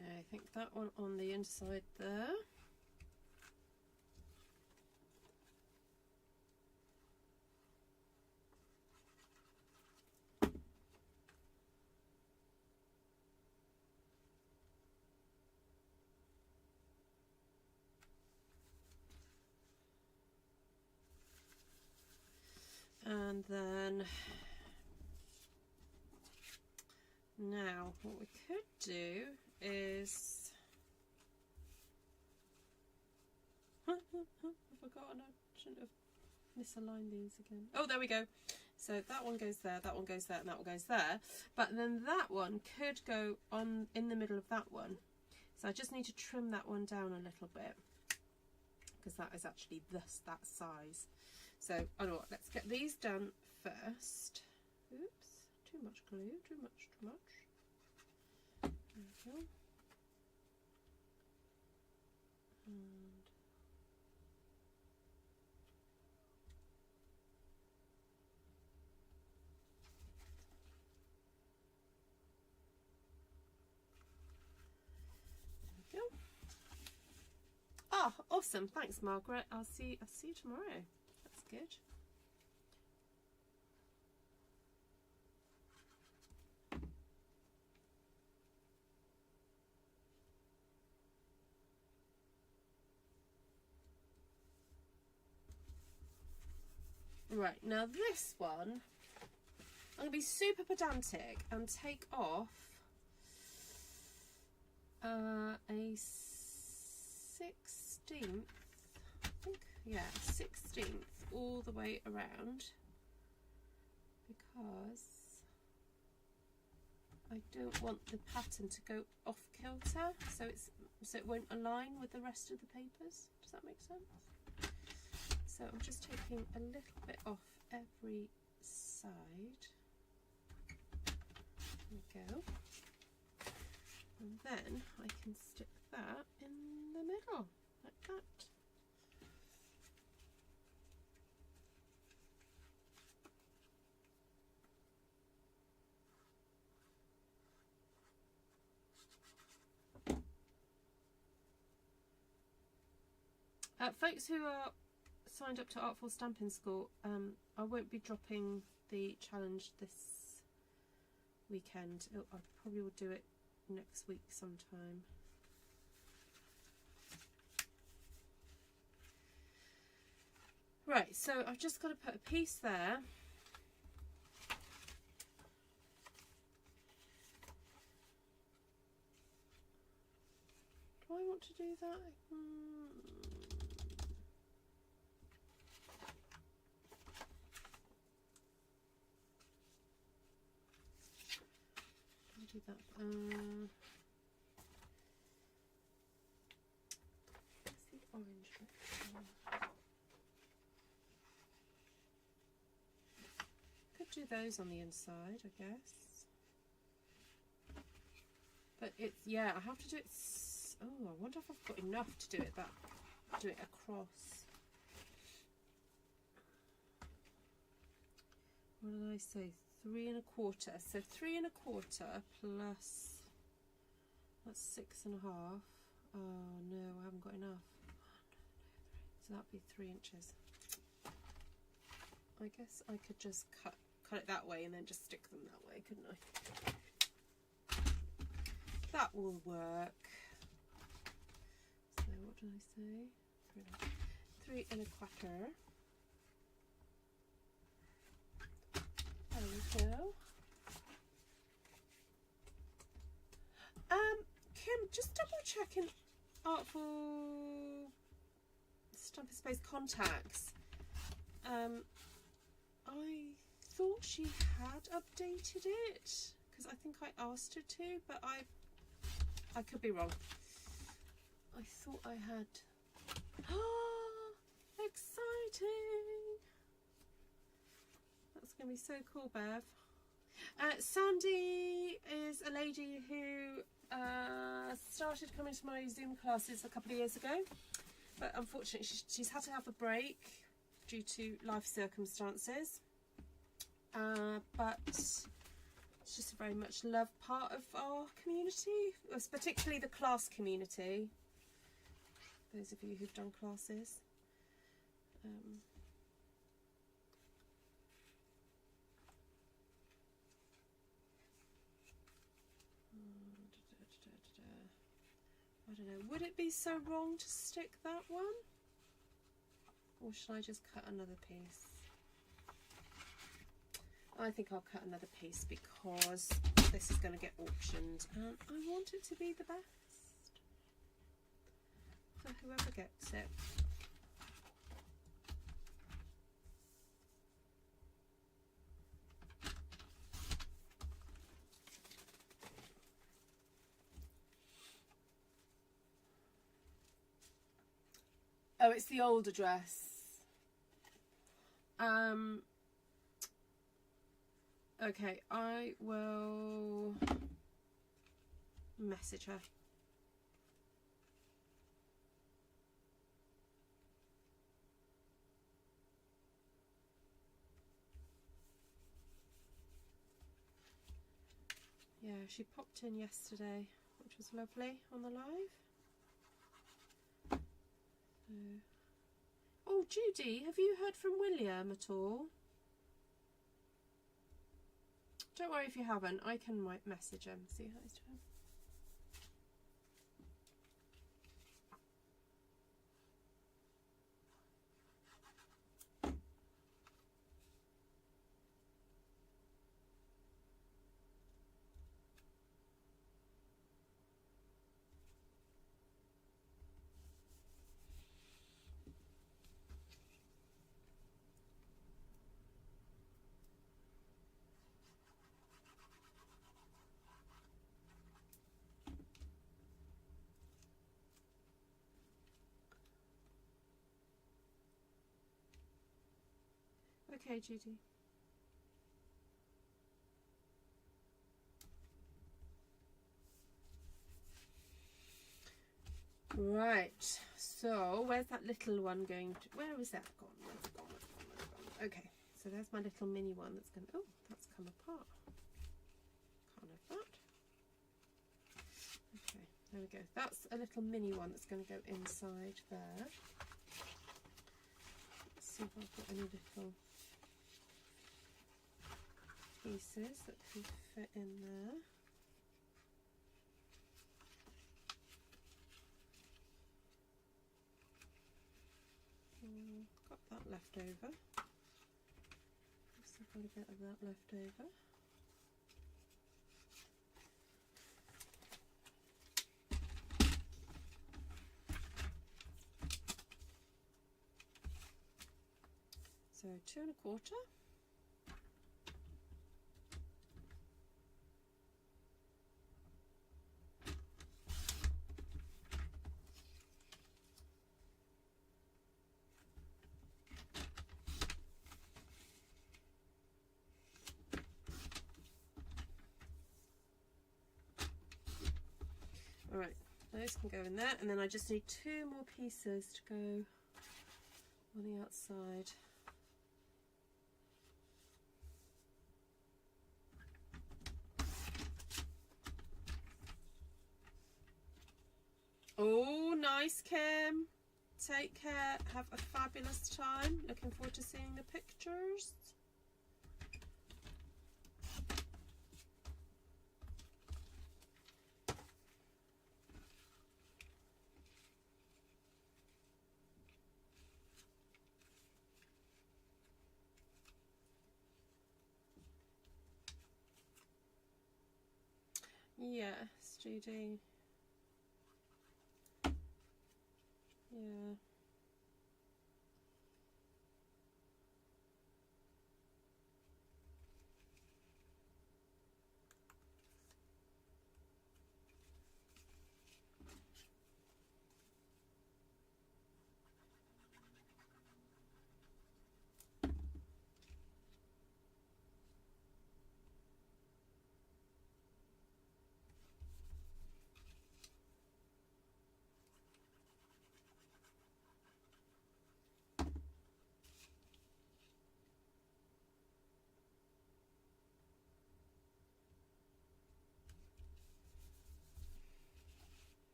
Okay, I think that one on the inside there. And then now what we could do is I've forgotten, I shouldn't have misaligned these again. Oh, there we go. So that one goes there, that one goes there, and that one goes there. But then that one could go on in the middle of that one. So I just need to trim that one down a little bit because that is actually that size. So, I know what, let's get these done first. Oops, too much glue, too much. There we go. And there we go. Oh, awesome. Thanks, Margaret. I'll see you tomorrow. That's good. Right, now this one, I'm going to be super pedantic and take off a 16th, I think, yeah, 16th all the way around because I don't want the pattern to go off kilter, so it won't align with the rest of the papers. Does that make sense? So I'm just taking a little bit off every side. There we go. And then I can stick that in the middle, like that. Folks who are signed up to Artful Stampin School, I won't be dropping the challenge this weekend. I probably will do it next week sometime. Right, so I've just got to put a piece there Do I want to do that? I'll do that. Where's the orange bit? Could do those on the inside, I guess. But it's, yeah, I have to do it. Oh, I wonder if I've got enough to do it do it across. What did I say? 3 1/4. So 3 1/4 plus, that's 6 1/2. Oh no, I haven't got enough. So that'd be 3 inches. I guess I could just cut it that way and then just stick them that way, couldn't I? That will work. So what did I say? 3 1/4. There we go. Kim, just double checking Artful Stampin' Space contacts. I thought she had updated it because I think I asked her to, but I could be wrong. I thought I had. Oh, exciting! That's going to be so cool, Bev. Sandy is a lady who started coming to my Zoom classes a couple of years ago, but unfortunately she's had to have a break due to life circumstances. But it's just a very much loved part of our community, particularly the class community. Those of you who've done classes. I don't know, would it be so wrong to stick that one? Or should I just cut another piece? I think I'll cut another piece because this is going to get auctioned and I want it to be the best for whoever gets it. Oh, it's the old address. Okay, I will message her. Yeah, she popped in yesterday, which was lovely on the live. Oh, Judy, have you heard from William at all? Don't worry if you haven't, I can message him, see how he's doing. Okay, Judy. Right, so where's that little one going to, where is that gone? Where's it gone? Where's it gone? Where's it gone? Okay, so there's my little mini one that's going to, oh, that's come apart. Can't have that. Okay, there we go. That's a little mini one that's going to go inside there. Let's see if I've got any little pieces that can fit in there. Got that left over. Just got a bit of that left over. So 2 1/4. Alright, those can go in there, and then I just need 2 more pieces to go on the outside. Oh, nice, Kim. Take care. Have a fabulous time. Looking forward to seeing the pictures. Yes, Judy. Yeah.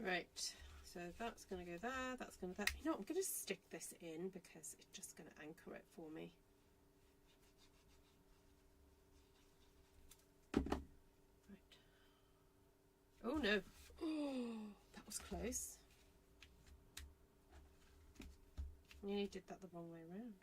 Right, so that's going to go there, that's going to there. You know, I'm going to stick this in because it's just going to anchor it for me. Right. Oh no, oh, that was close. I nearly did that the wrong way around.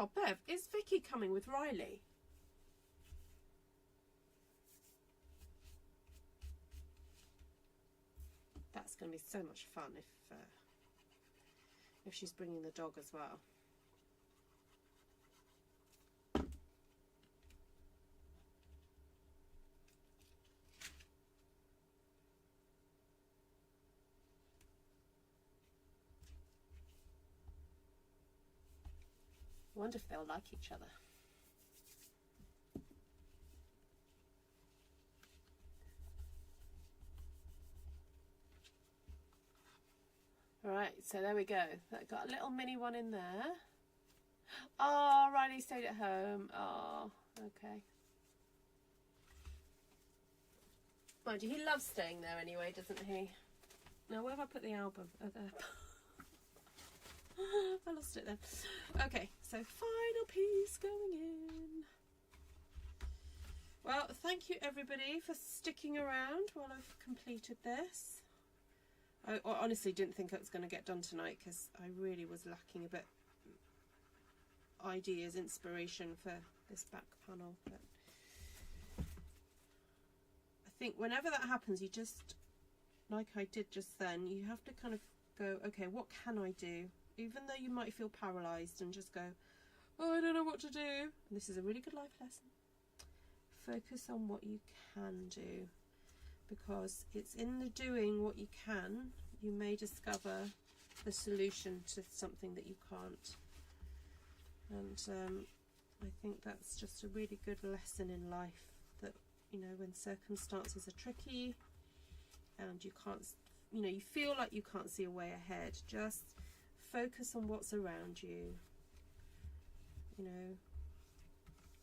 Oh, Bev, is Vicky coming with Riley? That's going to be so much fun if she's bringing the dog as well. I wonder if they'll like each other. Right, so there we go. That got a little mini one in there. Oh, Riley stayed at home. Oh, okay. Mind you, he loves staying there anyway, doesn't he? Now, where have I put the album? Oh, there. I lost it then. Okay, so final piece going in. Well, thank you everybody for sticking around while I've completed this. I honestly didn't think it was going to get done tonight because I really was lacking a bit ideas, inspiration for this back panel. But I think whenever that happens, you just, like I did just then, you have to kind of go, okay, what can I do? Even though you might feel paralysed, and just go, oh, I don't know what to do. And this is a really good life lesson. Focus on what you can do, because it's in the doing what you can, you may discover the solution to something that you can't. And I think that's just a really good lesson in life, that, you know, when circumstances are tricky and you can't, you know, you feel like you can't see a way ahead, just focus on what's around you. You know,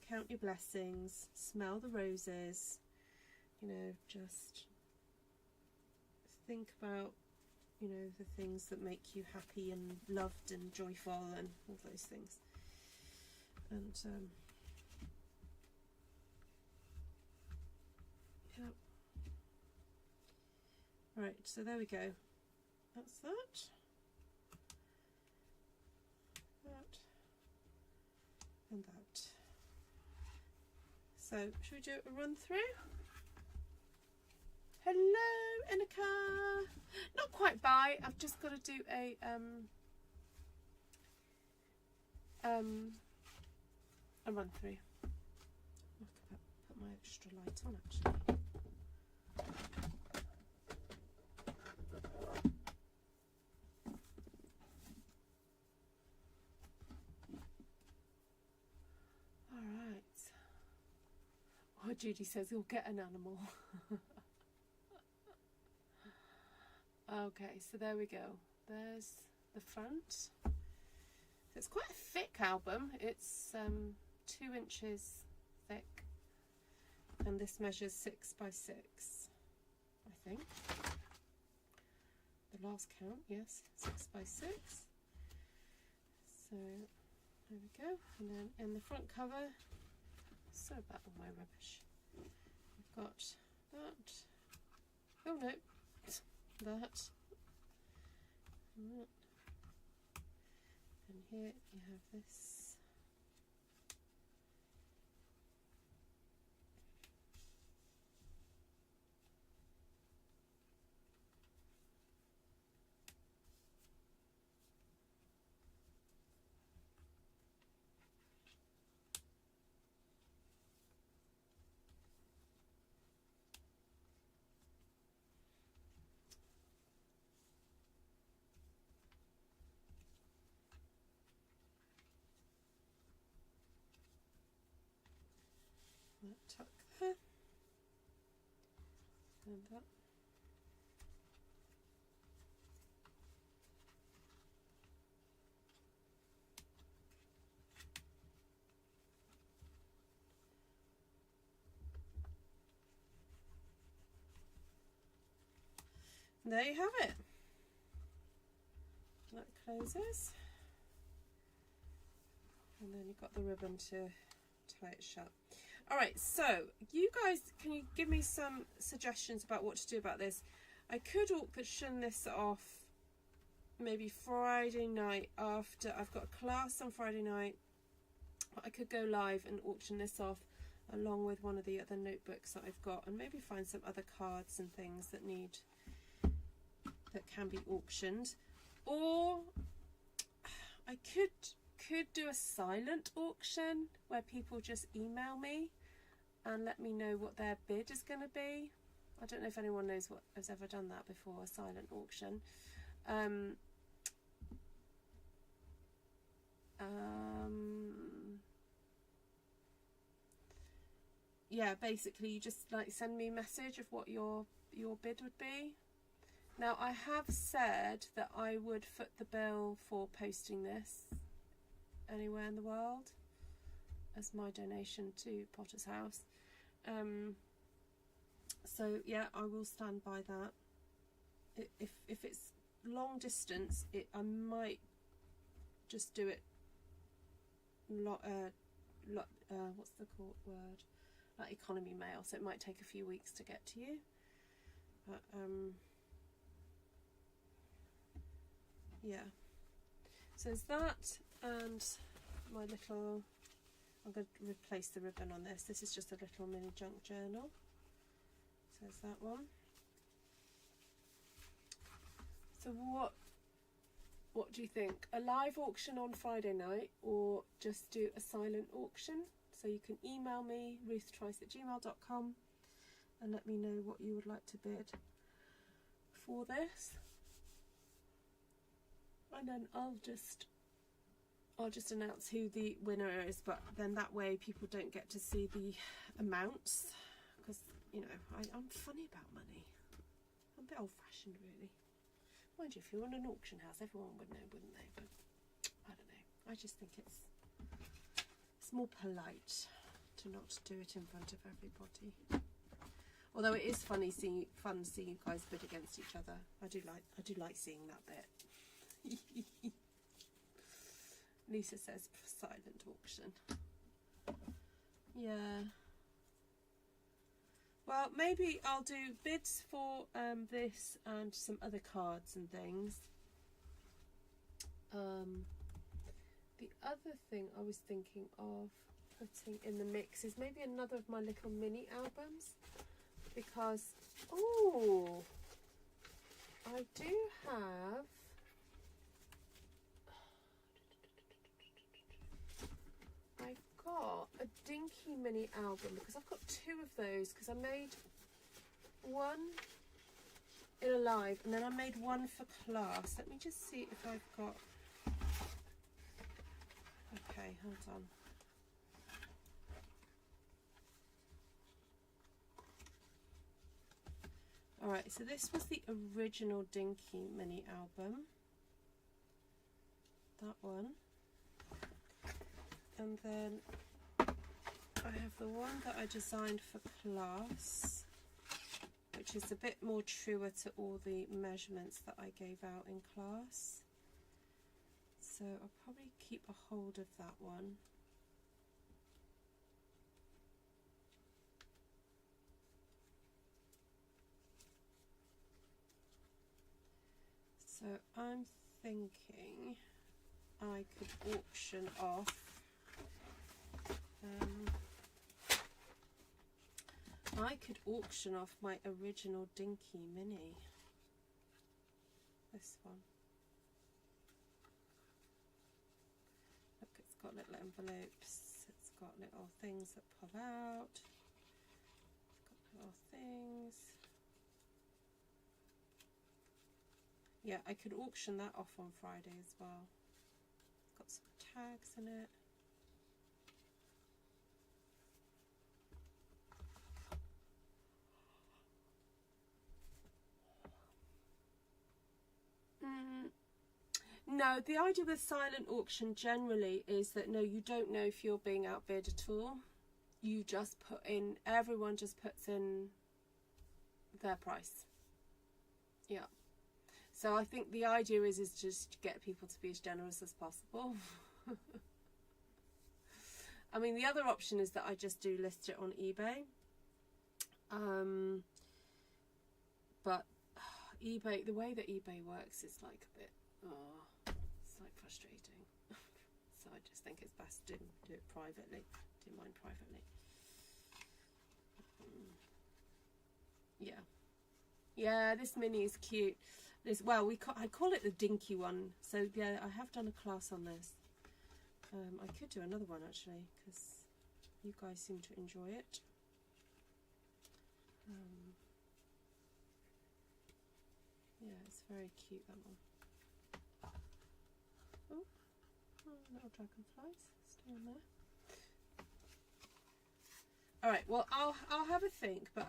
count your blessings, smell the roses, you know, just think about, you know, the things that make you happy and loved and joyful and all those things. And Right, so there we go. That's that. That. And that. So, should we do a run through? Hello, Inika. Not quite by. I've just got to do a run through. I could put my extra light on actually. All right. Oh, Judy says he'll get an animal. Okay, so there we go. There's the front. It's quite a thick album. It's 2 inches thick, and this measures 6 by 6, I think. The last count, yes, 6 by 6. So there we go. And then in the front cover, sorry about all my rubbish. We've got that. Oh no, that. And that. And here you have this. That tuck there, and that. There you have it. That closes, and then you've got the ribbon to tie it shut. Alright, so you guys, can you give me some suggestions about what to do about this? I could auction this off maybe Friday night after I've got a class on Friday night. I could go live and auction this off along with one of the other notebooks that I've got, and maybe find some other cards and things that can be auctioned. Or I could do a silent auction where people just email me and let me know what their bid is going to be. I don't know if anyone knows what has ever done that before, a silent auction. Yeah, basically you just like send me a message of what your bid would be. Now I have said that I would foot the bill for posting this anywhere in the world as my donation to Potter's House. So yeah, I will stand by that. If it's long distance, I might just do it what's the word, like economy mail, so it might take a few weeks to get to you, but yeah, so there's that. And my little, I'm going to replace the ribbon on this. This is just a little mini junk journal. So there's that one. So what do you think? A live auction on Friday night, or just do a silent auction? So you can email me, ruthtrice@gmail.com, and let me know what you would like to bid for this. And then I'll just announce who the winner is, but then that way people don't get to see the amounts, because, you know, I'm funny about money. I'm a bit old-fashioned, really. Mind you, if you're in an auction house, everyone would know, wouldn't they? But I don't know. I just think it's more polite to not do it in front of everybody. Although it is fun seeing you guys bid against each other. I do like seeing that bit. Lisa says silent auction. Yeah. Well, maybe I'll do bids for this and some other cards and things. The other thing I was thinking of putting in the mix is maybe another of my little mini albums, because oh, I do have got a dinky mini album, because I've got two of those, because I made one in a live and then I made one for class. Let me just see if I've got, okay, hold on. Alright, so this was the original dinky mini album, that one. And then I have the one that I designed for class, which is a bit more truer to all the measurements that I gave out in class. So I'll probably keep a hold of that one. So I'm thinking I could auction off my original dinky mini. This one. Look, it's got little envelopes, it's got little things that pop out, it's got little things. Yeah, I could auction that off on Friday as well. It's got some tags in it. No, the idea with silent auction generally is that no, you don't know if you're being outbid at all. You just put in, everyone just puts in their price. Yeah. So I think the idea is just to get people to be as generous as possible. I mean, the other option is that I just do list it on eBay. But eBay, the way that eBay works is like a bit, it's like frustrating. So I just think it's best to do it privately, do mine privately. Yeah. Yeah, this mini is cute. This, well, I call it the dinky one. So yeah, I have done a class on this. I could do another one actually, because you guys seem to enjoy it. Yeah, it's very cute, that one. Oh, little dragonflies still in there. All right, well, I'll have a think, but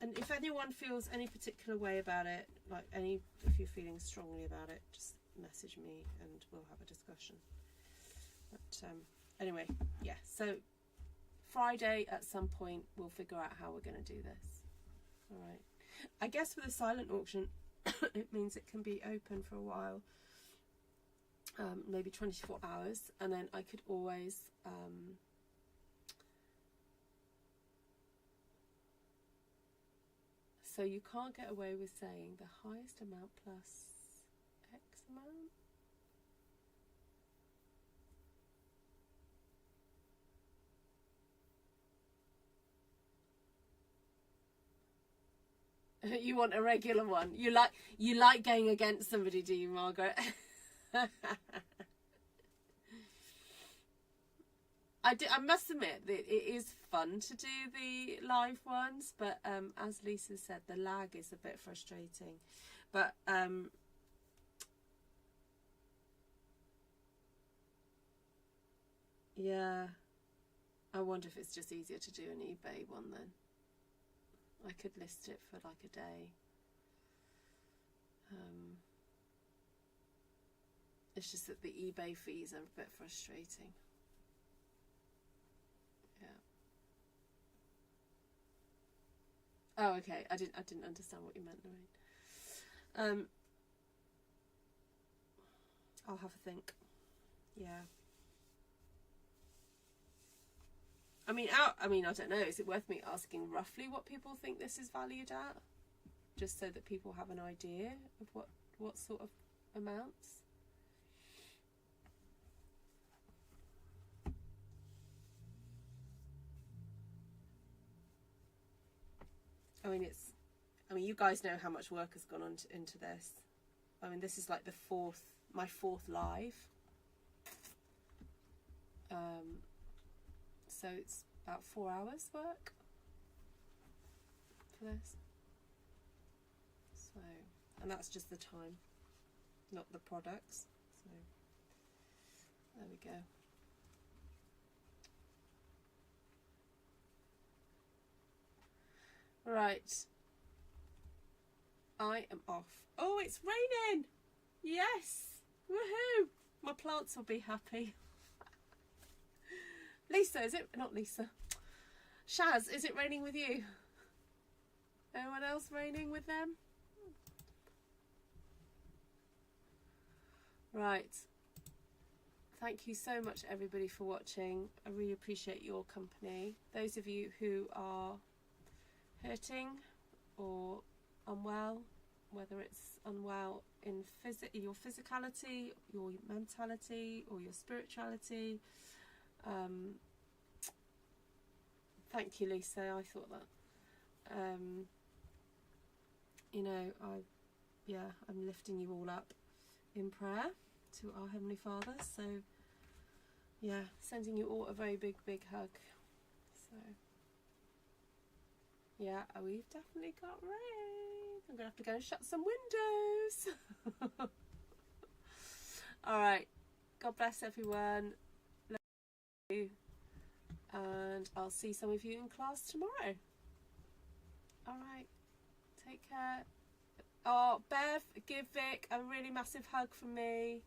and if anyone feels any particular way about it, like if you're feeling strongly about it, just message me and we'll have a discussion. But anyway, yeah, so Friday at some point we'll figure out how we're going to do this. All right. I guess with a silent auction, it means it can be open for a while, maybe 24 hours, and then I could always so you can't get away with saying the highest amount plus X amount. You want a regular one. You like going against somebody, do you, Margaret? I must admit that it is fun to do the live ones, but as Lisa said, the lag is a bit frustrating. But yeah, I wonder if it's just easier to do an eBay one then. I could list it for like a day. It's just that the eBay fees are a bit frustrating. Yeah. Oh, okay. I didn't understand what you meant, Lorraine. I'll have a think. Yeah. I mean, I don't know. Is it worth me asking roughly what people think this is valued at, just so that people have an idea of what sort of amounts? I mean, you guys know how much work has gone on into this. I mean, this is like my fourth live. So it's about 4 hours work for this. So, and that's just the time, not the products. So there we go. Right, I am off. Oh, it's raining! Yes! Woohoo! My plants will be happy. Lisa, is it? Not Lisa. Shaz, is it raining with you? Anyone else raining with them? Right. Thank you so much, everybody, for watching. I really appreciate your company. Those of you who are hurting or unwell, whether it's unwell in your physicality, your mentality, or your spirituality. Thank you, Lisa. I thought that. You know, I'm lifting you all up in prayer to our Heavenly Father. So, yeah, sending you all a very big, big hug. So, yeah, we've definitely got rain. I'm going to have to go and shut some windows. All right. God bless everyone. Love you. And I'll see some of you in class tomorrow. All right. Take care. Oh, Bev, give Vic a really massive hug from me.